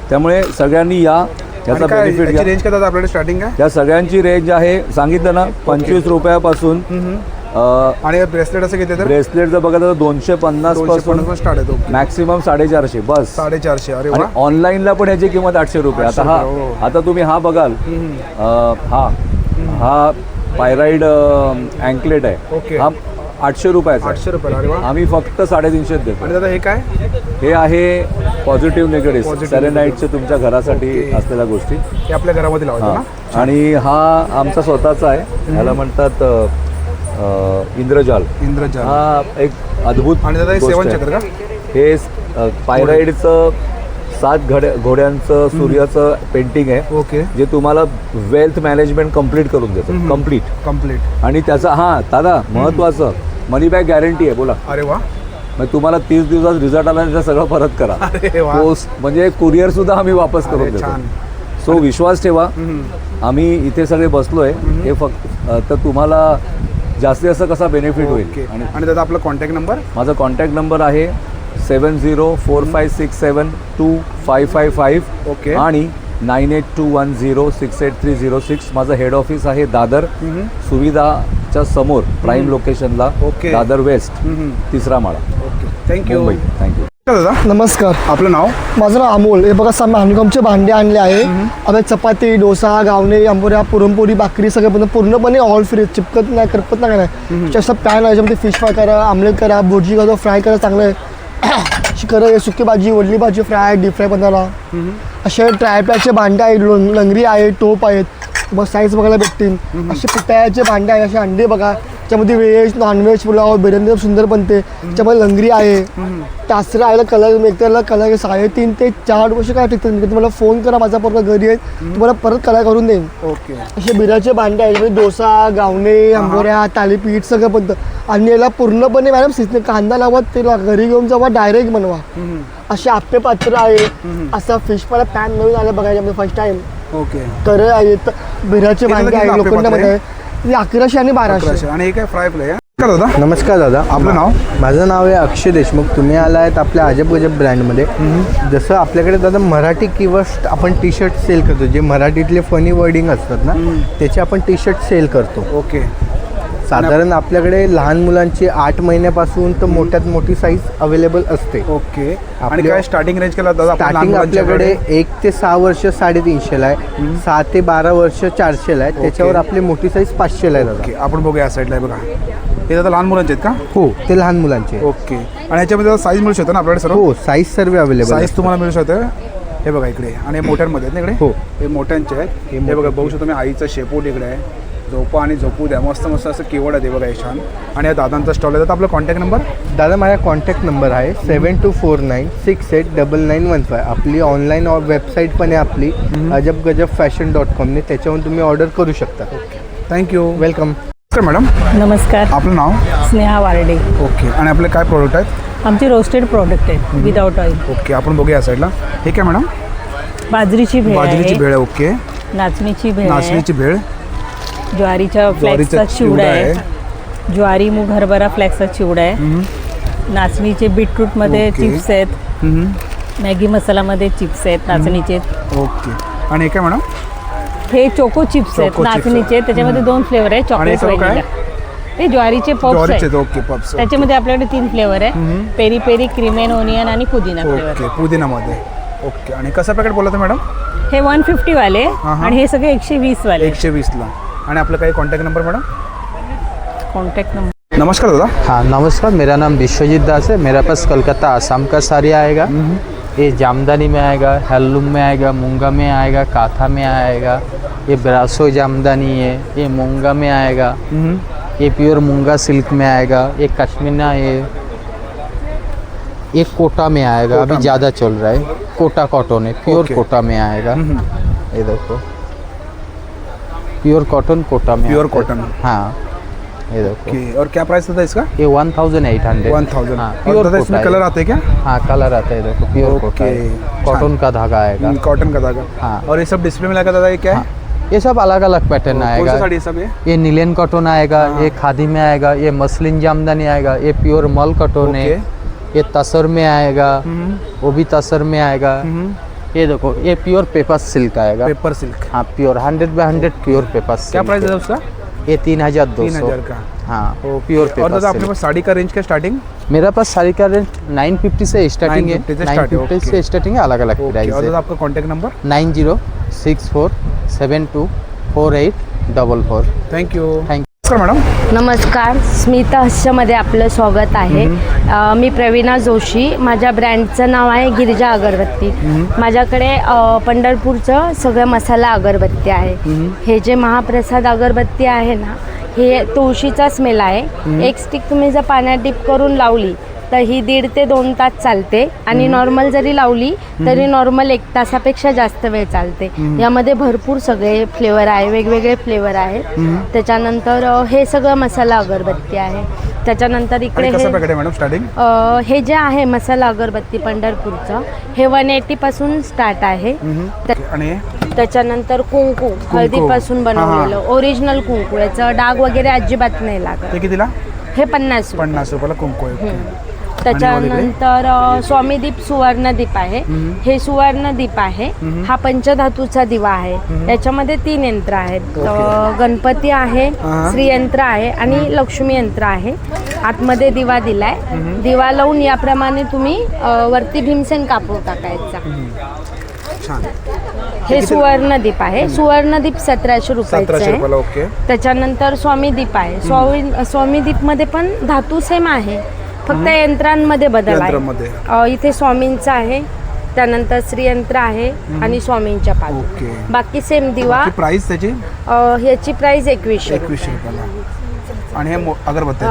Speaker 15: त्यामुळे सगळ्यांनी याचा बेनिफिट घ्या.
Speaker 1: रेंज काय आपल्याकडे स्टार्टिंग आहे?
Speaker 15: या सगळ्यांची रेंज आहे सांगितलं ना 25 रुपयापासून.
Speaker 1: आणि ब्रेसलेट असं किती?
Speaker 15: ब्रेसलेट जर बघा तर 250 पासून
Speaker 1: स्टार्ट आहे,
Speaker 15: मॅक्सिमम 450 बस.
Speaker 1: 450. अरे
Speaker 15: आणि ऑनलाईनला पण याची किंमत 800 रुपये. आता तुम्ही हा बघाल, हा पायराईड अँकलेट आहे, हा 800 रुपयाचा.
Speaker 1: 800 रुपये. अरे वा.
Speaker 15: आम्ही फक्त 350 देतो.
Speaker 1: आणि दादा हे काय?
Speaker 15: हे आहे पॉझिटिव्ह निगेटिव्ह सेलेनाईटचे तुमच्या घरासाठी असलेल्या गोष्टी,
Speaker 1: हे आपल्या घरामध्ये लावायचं ना.
Speaker 15: आणि हा आमचा स्वतःचा आहे, ह्याला म्हणतात इंद्रजाल. हा एक अद्भुत.
Speaker 1: आणि दादा हे 7 चक्र का?
Speaker 15: हे पायराईडचं 7 घोड्यांचं सूर्याचं पेंटिंग आहे.
Speaker 1: ओके.
Speaker 15: जे तुम्हाला वेल्थ मॅनेजमेंट कम्प्लीट करून देतं. कम्प्लीट. आणि त्याचा दादा महत्वाचं मनी बॅक गॅरंटी आहे. बोला.
Speaker 1: अरे वा.
Speaker 15: मग तुम्हाला 30 दिवसात रिझल्ट आल्यानंतर सगळं परत करा. पोस्ट म्हणजे कुरिअर सुद्धा आम्ही वापस करून देतो. सो विश्वास ठेवा. आम्ही इथे सगळे बसलोय, हे फक्त तर तुम्हाला जास्तीत जास्त कसा बेनिफिट होईल.
Speaker 1: ओके. आणि दादा आपला कॉन्टॅक्ट नंबर?
Speaker 15: माझा कॉन्टॅक्ट नंबर आहे 7045672555
Speaker 1: ओके.
Speaker 15: आणि 9821068306. माझं हेड ऑफिस आहे दादर, सुविधाच्या समोर प्राईम लोकेशनला,
Speaker 1: ओके.
Speaker 15: दादर वेस्ट, 3रा माळा.
Speaker 1: Okay, thank you.
Speaker 15: मुंबई. थँक्यू
Speaker 1: दादा
Speaker 8: नमस्कार.
Speaker 1: आपलं नाव?
Speaker 8: माझं नाव अमोल. हे बघा हॅन्डकॉमचे भांडे आणले आहे. आता चपाती, डोसा, गावणे, आंबोऱ्या, पुरणपोळी, भाकरी सगळं पूर्णपणे ऑल फ्री, चिपकत नाही, करपत नाही काय. जास्त पॅन आहे, याच्यामध्ये फिश फ्राय करा, आमलेट करा, भुर्जी करा, फ्राय करा, चांगलं आहे. करा सुकी भाजी, वडली भाजी, फ्राय, डीप फ्राय बनवायला. असे ट्रायपॅडचे भांडे आहेत, लंगरी आहे, टोप आहेत, मग साईज बघायला भेटतील. असे पितळ्याचे भांडे आहे, असे अंडे बघा. त्याच्यामध्ये व्हेज, नॉनव्हेज, पुलाव, बिर्याणी सुंदर बनते. त्याच्यामध्ये लंगरी आहे, टासरा आहे, कलर एकट्याला कलर 3.5 ते 4 वर्ष काय टिकतात. मी तुम्हाला फोन करा, माझा पोरगा घरी आहे, तुम्हाला परत कलर करून देईन.
Speaker 1: ओके.
Speaker 8: असे बिर्याचे भांडे आहेत, डोसा, गावणे, आंबोऱ्या, थालीपीठ सगळं बनतं. आणि याला पूर्णपणे मॅडम सिस्टम कांदा लावत त्याला घरी घेऊन जावा, डायरेक्ट बनवा. असे आप्पे पात्र आहे, असा फिश फ्राय पॅन नवीन आलं बघायला फर्स्ट टाइम.
Speaker 1: ओके.
Speaker 8: तर आहेत बिर्याचे भांडे आहे, लोखंडामध्ये आहे. 1100 आणि 1200.
Speaker 1: आणि हे काय फ्राय प्ले आहे का दादा?
Speaker 16: नमस्कार दादा.
Speaker 1: आपलं नाव?
Speaker 16: माझं नाव आहे अक्षय देशमुख. तुम्ही आला आहेत आपल्या अजब गजब ब्रँडमध्ये. जसं आपल्याकडे दादा मराठी किंवा आपण टी शर्ट सेल करतो, जे मराठीतले फनी वर्डिंग असतात ना, त्याचे आपण टी शर्ट सेल करतो.
Speaker 1: ओके.
Speaker 16: साधारण आपल्याकडे लहान मुलांची 8 महिन्यापासून तर मोठ्यात मोठी साईज अवेलेबल असते.
Speaker 1: ओके. आणि काय स्टार्टिंग रेंज केला दादा?
Speaker 16: स्टार्टिंग आपल्याकडे 1 ते 6 वर्ष 350ला आहे, 6 ते 12 वर्ष 400ला आहे. त्याच्यावर आपली मोठी साईज 500ला आहे दादा.
Speaker 1: ओके. आपण बघूया या साईडला बघा, हे दादा लहान मुलांचे आहेत का?
Speaker 16: हो, ते लहान मुलांचे.
Speaker 1: ओके. आणि याच्यामध्ये साईज मिळू शकतो ना आपल्याकडे सर्व?
Speaker 16: हो, साईज सर्व अवेलेबल.
Speaker 1: साईज तुम्हाला मिळू शकतं. हे बघा इकडे. आणि मोठ्यांमध्ये आहेत ना इकडे?
Speaker 16: हो,
Speaker 1: हे मोठ्यांचे आहेत. हे बघा बघू शकतो तुम्ही, आईचा शेपूट इकडे आहे. झोपा आणि झोपू द्या, मस्त मस्त असं कीवर्ड आहे बघा हे छान. आणि या दादांचा स्टॉल आहे. तर आपला कॉन्टॅक्ट नंबर?
Speaker 16: दादा माझा कॉन्टॅक्ट नंबर आहे 7249689915. आपली ऑनलाईन वेबसाईट पण आहे आपली ajabgajabfashion.com. त्याच्यावरून तुम्ही ऑर्डर करू शकता.
Speaker 1: थँक्यू.
Speaker 16: वेलकम.
Speaker 1: नमस्कार मॅडम.
Speaker 4: नमस्कार.
Speaker 1: आपलं नाव?
Speaker 4: स्नेहा वारडे.
Speaker 1: ओके. आणि आपले काय प्रोडक्ट आहेत?
Speaker 4: आमची रोस्टेड प्रोडक्ट आहे विदाउट ऑइल.
Speaker 1: ओके. आपण बघूया या साईडला. हे काय मॅडम?
Speaker 4: बाजरीची भेळ
Speaker 1: बाजरीची भेळ. ओके.
Speaker 4: नाचणीची भेळ,
Speaker 1: नाचणीची भेळ,
Speaker 4: ज्वारीच्या फ्लॅक्सचा चिवडा आहे, ज्वारी मूग हरभरा फ्लॅक्सचा चिवडा आहे, नाचणीचे बीटरूटमध्ये चिप्स आहेत, मॅगी मसालामध्ये चिप्स आहेत नाचणीचे.
Speaker 1: ओके. आणि हे काय मॅडम?
Speaker 4: हे चोको चिप्स आहेत नाचणीचे. त्याच्यामध्ये 2 फ्लेवर आहे, चॉकलेट व्हॅनिला. हे ज्वारीचे पफ्स आहेत.
Speaker 1: ओके. पफ्स.
Speaker 4: त्याच्यामध्ये आपल्याकडे 3 फ्लेवर आहे, peri peri, cream and onion आणि पुदिना फ्लेवर.
Speaker 1: ओके. पुदिनामध्ये. ओके. आणि कसं पॅकेट बोलला मॅडम?
Speaker 4: हे 150 वाले आणि हे सगळे 120 वाले.
Speaker 1: 120ला. आणि आपलं काही contact number madam?
Speaker 4: Contact number?
Speaker 1: नमस्कार दादा.
Speaker 17: हाँ नमस्कार, मेरा नाम विश्वजीत दास है। मेरे पास कलकत्ता आसाम का साड़ी आएगा। ये जामदानी में आएगा, हैंडलूम में आएगा, मूंगा में आएगा, काथा में आएगा। ये ब्रासो जामदानी है, ये मूंगा में आएगा। ये प्योर मूंगा सिल्क में आएगा। ये कश्मीना है, ये कोटा में आएगा। अभी ज़्यादा चल रहा है, कोटा कॉटन है, प्योर कोटा में आएगा। ये देखो प्योर कॉटन कोटा में,
Speaker 1: प्योर कॉटन।
Speaker 17: हाँ ये देखो।
Speaker 1: और क्या प्राइस था इसका?
Speaker 17: ये 1800।
Speaker 1: 1000।
Speaker 17: हाँ,
Speaker 1: प्योर कोटा। इसमें कलर आते हैं क्या?
Speaker 17: हाँ कलर आता है, देखो प्योर कोटा है, कॉटन का धागा आएगा।
Speaker 1: कॉटन का धागा।
Speaker 17: हाँ।
Speaker 1: और ये सब डिस्प्ले में लगा दादा, ये क्या है?
Speaker 17: ये सब अलग अलग पैटर्न आएगा।
Speaker 1: कौन सा साड़ी सब है?
Speaker 17: ये नीलन कॉटन आएगा, ये खादी में आएगा, ये मसलिन जामदानी आएगा, ये प्योर मल कॉटन है, ये तसर में आएगा, वो भी तसर में आएगा। ये देखो ये प्योर पेपर सिल्क आएगा।
Speaker 1: Paper silk.
Speaker 17: हाँ प्योर 100/100 प्योर पेपर सिल्क।
Speaker 1: क्या प्राइस है उसका?
Speaker 17: ये 3200।
Speaker 1: 3000 का।
Speaker 17: हाँ प्योर पेपर।
Speaker 1: और दादा अपने पास साड़ी का रेंज क्या स्टार्टिंग?
Speaker 17: मेरा पास साड़ी का रेंज 950 से स्टार्टिंग है।
Speaker 1: 950
Speaker 17: से स्टार्टिंग है, अलग अलग प्राइस
Speaker 1: और
Speaker 17: है।
Speaker 1: दादा आपका contact number?
Speaker 17: 9064724844।
Speaker 1: Thank you.
Speaker 18: Madam नमस्कार, स्मिता हास्यमध्ये आपलं स्वागत आहे। मी प्रवीणा जोशी, माझ्या ब्रँडचं नाव आहे गिरिजा अगरबत्ती। माझ्याकडे पंढरपूरचं सगळं मसाला अगरबत्ती आहे। हे जे महाप्रसाद अगरबत्ती आहे ना, हे तुळशीचा स्मेल आहे। एक स्टिक तुम्ही जर पाण्यात डिप करून लावली तर ही 1.5 ते 2 तास चालते आणि नॉर्मल जरी लावली तरी नॉर्मल 1 तासापेक्षा जास्त वेळ चालते। यामध्ये भरपूर सगळे फ्लेवर आहे, वेगवेगळे फ्लेवर आहेत। त्याच्यानंतर हे सगळं मसाला अगरबत्ती आहे। त्याच्यानंतर इकडे
Speaker 1: कसं पॅकेट आहे मॅडम स्टार्टिंग?
Speaker 18: हे जे आहे मसाला अगरबत्ती पंढरपूरचं, हे 180 पासून स्टार्ट आहे।
Speaker 1: आणि
Speaker 18: त्याच्यानंतर कुंकू हळदीपासून बनवलेलं ओरिजिनल कुंकू, याचं डाग वगैरे अजिबात नाही लागत.
Speaker 1: ते कितीला?
Speaker 18: हे 50
Speaker 1: रुपयाला कुंकू आहे.
Speaker 18: त्याच्यानंतर स्वामीदीप सुवर्णदीप आहे. हे सुवर्णदीप आहे. हा पंचधातूचा दिवा आहे. याच्यामध्ये 3 यंत्र आहेत. गणपती आहे, श्रीयंत्र आहे आणि लक्ष्मी यंत्र आहे. आतमध्ये दिवा दिलाय. दिवा लावून याप्रमाणे तुम्ही वरती भीमसेन कापूर टाकायचा. हे सुवर्णदीप आहे. सुवर्णदीप 1700 रुपयाचं आहे. त्याच्यानंतर स्वामीदीप आहे. स्वामीदीप मध्ये पण धातू सेम आहे, फक्त यंत्रांमध्ये बदल आहे. इथे स्वामींचं आहे, त्यानंतर श्रीयंत्र आहे आणि स्वामींच्या पादुका. बाकी सेम दिवा.
Speaker 1: प्राइस त्याची?
Speaker 18: ह्याची प्राइस 2100
Speaker 1: रुपयाला. आणि हे अगरबत्ती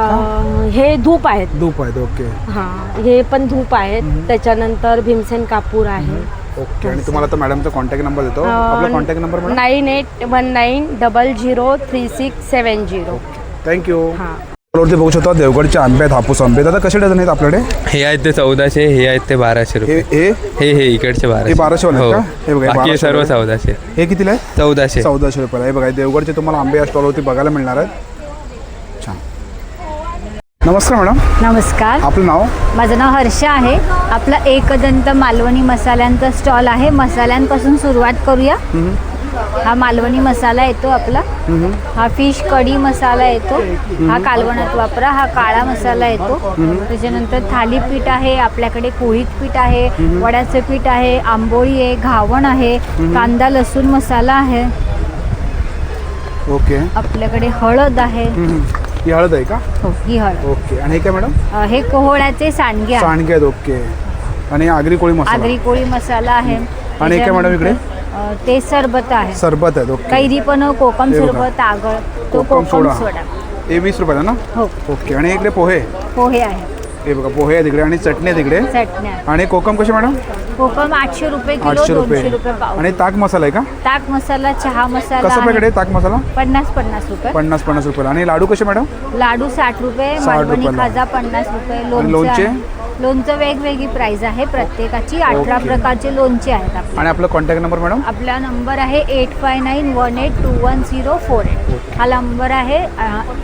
Speaker 18: हे धूप आहेत.
Speaker 1: धूप आहेत. ओके.
Speaker 18: हा, हे पण धूप आहेत. त्याच्यानंतर भीमसेन कापूर आहे.
Speaker 1: ओके. आणि तुम्हाला आता मॅडमचा कॉन्टॅक्ट नंबर देतो. आपला कॉन्टॅक्ट नंबर
Speaker 18: 9819003670.
Speaker 1: थँक्यू. वरती बघू शकतो देवगडचे आंबे आहेत, हापूस आंबे. दादा कसे डझन आहेत आपल्याकडे?
Speaker 19: हे आहेत ते 1400, हे आहेत ते 1200 रुपये. हे इकडचे 1200.
Speaker 1: 1200 वाले आहेत का? हे बघा,
Speaker 19: बाकी सर्व 1400.
Speaker 1: हे कितीला आहे?
Speaker 19: 1400
Speaker 1: रुपयाला. हे बघा, देवगडचे तुम्हाला आंबे या स्टॉलवरती बघायला मिळणार आहेत. छान. नमस्कार मॅडम.
Speaker 3: नमस्कार.
Speaker 1: आपलं नाव?
Speaker 3: माझं नाव हर्षा आहे. आपला एकदंत मालवणी मसाल्यांचा स्टॉल आहे. मसाल्यांपासून सुरुवात करूया. हा मालवणी मसाला येतो आपला. हा फिश कढी मसाला येतो. हा कालवणात वापरा. हा काळा मसाला येतो. त्याच्यानंतर थालीपीठ आहे आपल्याकडे, कोळीत पीठ आहे, वड्याचं पीठ आहे, आंबोळी आहे, घावण आहे, कांदा लसूण मसाला आहे.
Speaker 1: ओके.
Speaker 3: आपल्याकडे हळद आहे.
Speaker 1: ही हळद आहे का?
Speaker 3: हो, ही हळद.
Speaker 1: ओके. आणि हे काय मॅडम?
Speaker 3: हे कोहळ्याचे सांडगे आहेत.
Speaker 1: सांडगे आहेत. ओके. आणि आगरी कोळी मसाला?
Speaker 3: आगरी कोळी मसाला आहे.
Speaker 1: आणि काय मॅडम इकडे?
Speaker 3: ते सरबत आहे.
Speaker 1: सरबत आहे. ओके.
Speaker 3: कैरी पण, कोकम सरबत, आगळ, तो कोकम सोडा.
Speaker 1: हे 20 रुपयाला ना?
Speaker 3: हो.
Speaker 1: ओके. आणि इकडे पोहे?
Speaker 3: पोहे आहे.
Speaker 1: हे बघा, पोहे आहे तिकडे. आणि चटणी आहे तिकडे.
Speaker 3: चटण्या.
Speaker 1: आणि कोकम कसे मॅडम?
Speaker 3: कोकम 800 रुपये किलो,
Speaker 1: 800 रुपये.
Speaker 3: 200 रुपये पाव.
Speaker 1: आणि ताक मसाला आहे का?
Speaker 3: ताक मसाला, चहा मसाला
Speaker 1: कसं पॅकेट आहे ताक मसाला?
Speaker 3: 50 रुपये.
Speaker 1: 50 रुपयाला. आणि लाडू कसे मॅडम?
Speaker 3: लाडू 60 रुपये.
Speaker 1: 60
Speaker 3: मालवणी
Speaker 1: रुपयाला.
Speaker 3: खाजा 50 रुपये.
Speaker 1: लोणचे?
Speaker 3: लोणचं वेगवेगळी प्राइस आहे प्रत्येकाची. 18 प्रकारचे लोणचे आहेत आपले.
Speaker 1: आणि आपला कॉन्टॅक्ट नंबर मॅडम?
Speaker 3: आपला नंबर आहे 8591821048. हा नंबर आहे.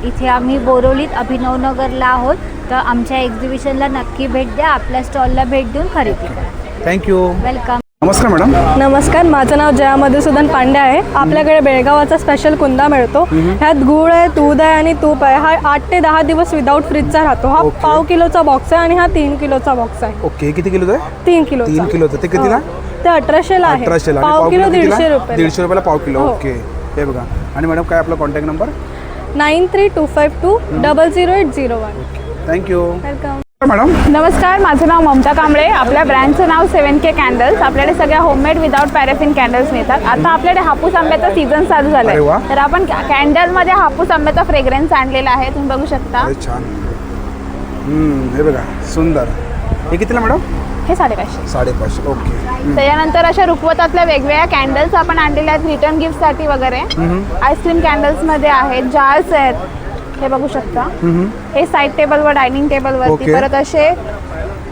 Speaker 3: इथे आम्ही बोरिवलीत अभिनवनगरला आहोत. तर आमच्या एक्झिबिशनला नक्की भेट द्या. आपल्या स्टॉलला भेट देऊन खरेदी करा.
Speaker 1: थँक्यू.
Speaker 3: वेलकम.
Speaker 1: नमस्कार मॅडम.
Speaker 4: नमस्कार. माझं नाव जया मधुसूदन पांडे आहे. आपल्याकडे बेळगावाचा स्पेशल कुंदा मिळतो. ह्यात गूळ आहे, दूध आहे आणि तूप आहे. हा 8 ते 10 दिवस विदाऊट फ्रीजचा राहतो. हा पाव किलोचा बॉक्स आहे आणि हा 3 किलोचा बॉक्स आहे.
Speaker 1: ओके. किती किलोचा आहे?
Speaker 4: 3 किलो.
Speaker 1: 3 किलोचा. ते कितीला?
Speaker 4: ते 1800 आहे.
Speaker 1: 1800.
Speaker 4: पाव किलो 150 रुपये.
Speaker 1: 150 रुपयाला पाव किलो. ओके. हे बघा. आणि मॅडम काय आपला contact number?
Speaker 4: 9325200801.
Speaker 1: Thank you.
Speaker 4: Welcome.
Speaker 1: Madam
Speaker 20: नमस्कार. माझं नाव ममता कांबळे. आपल्या ब्रँडचं नाव 7K कॅन्डल्स. आपल्याकडे सगळ्या होममेड विदाउट पॅराफिन कॅन्डल्स मिळतात. आता आपल्याकडे हापूस आंब्याचा सीझन चालू झाला आहे, तर आपण कॅन्डलमध्ये हापूस आंब्याचा फ्रेग्रन्स आणलेला आहे. तुम्ही बघू शकता.
Speaker 1: छान. हे बघा, सुंदर. हे कितीला मॅडम?
Speaker 20: हे 550.
Speaker 1: 550. ओके.
Speaker 20: त्याच्यानंतर अशा रुखवतातल्या वेगवेगळ्या कॅन्डल्स आपण आणलेल्या आहेत रिटर्न गिफ्टसाठी वगैरे. आईस्क्रीम कॅन्डल्समध्ये आहेत, जार्स आहेत. हे बघू शकता. हे साईड टेबलवर, डायनिंग टेबलवरती. परत असे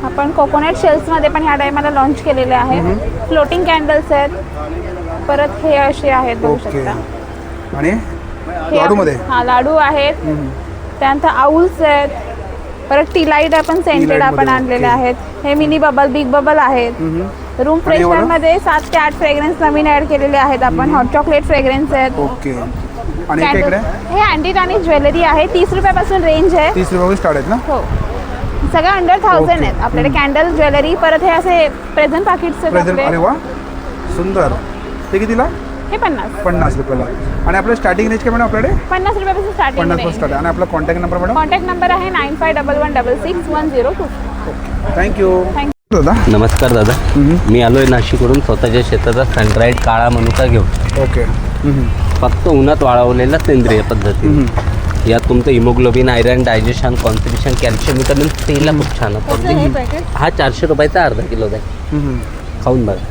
Speaker 20: आपण कोकोनट शेल्समध्ये पण ह्या टायमाला लॉन्च केलेले आहेत. फ्लोटिंग कॅन्डल्स आहेत. परत हे असे आहेत, बघू शकता.
Speaker 1: आणि लाडूमध्ये?
Speaker 20: हा, लाडू आहेत. त्यानंतर आऊल्स आहेत. परत टी लाईट आपण सेंटेड आपण आणलेले आहेत. हे मिनी बबल, बिग बबल आहेत. रूम फ्रेशनरमध्ये 7 ते 8 फ्रेग्रन्स नवीन ऍड केलेले आहेत आपण. हॉट चॉकलेट फ्रेग्रन्स आहेत.
Speaker 1: ओके. आणि इकडे
Speaker 20: हे अँटिक आणि ज्वेलरी आहे. 30 रुपयापासून रेंज आहे.
Speaker 1: 30 रुपयापासून स्टार्ट आहेत ना?
Speaker 20: हो. सगळं अंडर 1000 आहेत आपल्याकडे कॅन्डल, ज्वेलरी. परत हे असे प्रेझेंट पाकिट्स आहेत.
Speaker 1: अरे वा, सुंदर. ते कितीला?
Speaker 20: हे
Speaker 1: 50 रुपयाला. आणि आपलं स्टार्टिंग रेंज काय मॅडम आपल्याकडे?
Speaker 20: 50 रुपयापासून स्टार्टिंग.
Speaker 1: 50 पासून स्टार्ट. आणि आपला contact number madam?
Speaker 20: Contact number आहे 9511661022.
Speaker 1: थँक्यू.
Speaker 21: दादा नमस्कार. दादा मी आलोय नाशिकवरून स्वतःच्या शेताचा सनराईड काळा मनुका घेऊन.
Speaker 1: ओके.
Speaker 21: फक्त उन्हात वाळवलेला सेंद्रिय पद्धतीने. यात तुमचं haemoglobin, iron, digestion, constitution, calcium, vitamin सीला खूप छान होतं. हा 400 रुपयाचा अर्धा किलो आहे. खाऊन बघा.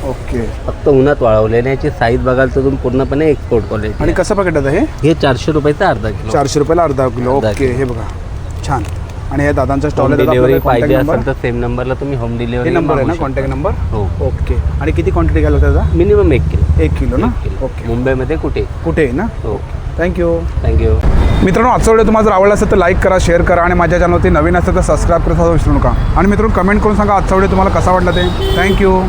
Speaker 1: ओके.
Speaker 21: फक्त उन्हात वाळवलेले. याची साईज बघाल तर तुम्ही पूर्णपणे एक्सपोर्ट क्वालिटी.
Speaker 1: आणि कसं पॅकेट आहे
Speaker 21: हे? 400 रुपयाचा अर्धा किलो.
Speaker 1: 400 रुपयाला अर्धा किलो. ओके. हे बघा, छान. आणि हे दादांचा स्टॉल आहे.
Speaker 21: डिलिव्हरी पाहिजे असेल तर सेम नंबरला तुम्ही होम डिलिव्हरी
Speaker 1: नंबर आहे ना, कॉन्टॅक्ट नंबर?
Speaker 21: हो.
Speaker 1: ओके. आणि किती क्वांटिटी घ्यायला होता?
Speaker 21: Minimum 1 kilo.
Speaker 1: 1 किलो ना?
Speaker 21: ओके. मुंबईमध्ये कुठे
Speaker 1: ना?
Speaker 21: ओके.
Speaker 1: थँक्यू.
Speaker 21: मित्रांनो,
Speaker 1: आजचा व्हिडिओ तुम्हाला जर आवडला असेल तर लाईक करा, शेअर करा आणि माझ्या चॅनलवरती नवीन असेल तर सबस्क्राईब करायला विसरू नका. आणि मित्रांनो कमेंट करून सांगा आजचा व्हिडिओ तुम्हाला कसा वाटला ते. थँक्यू.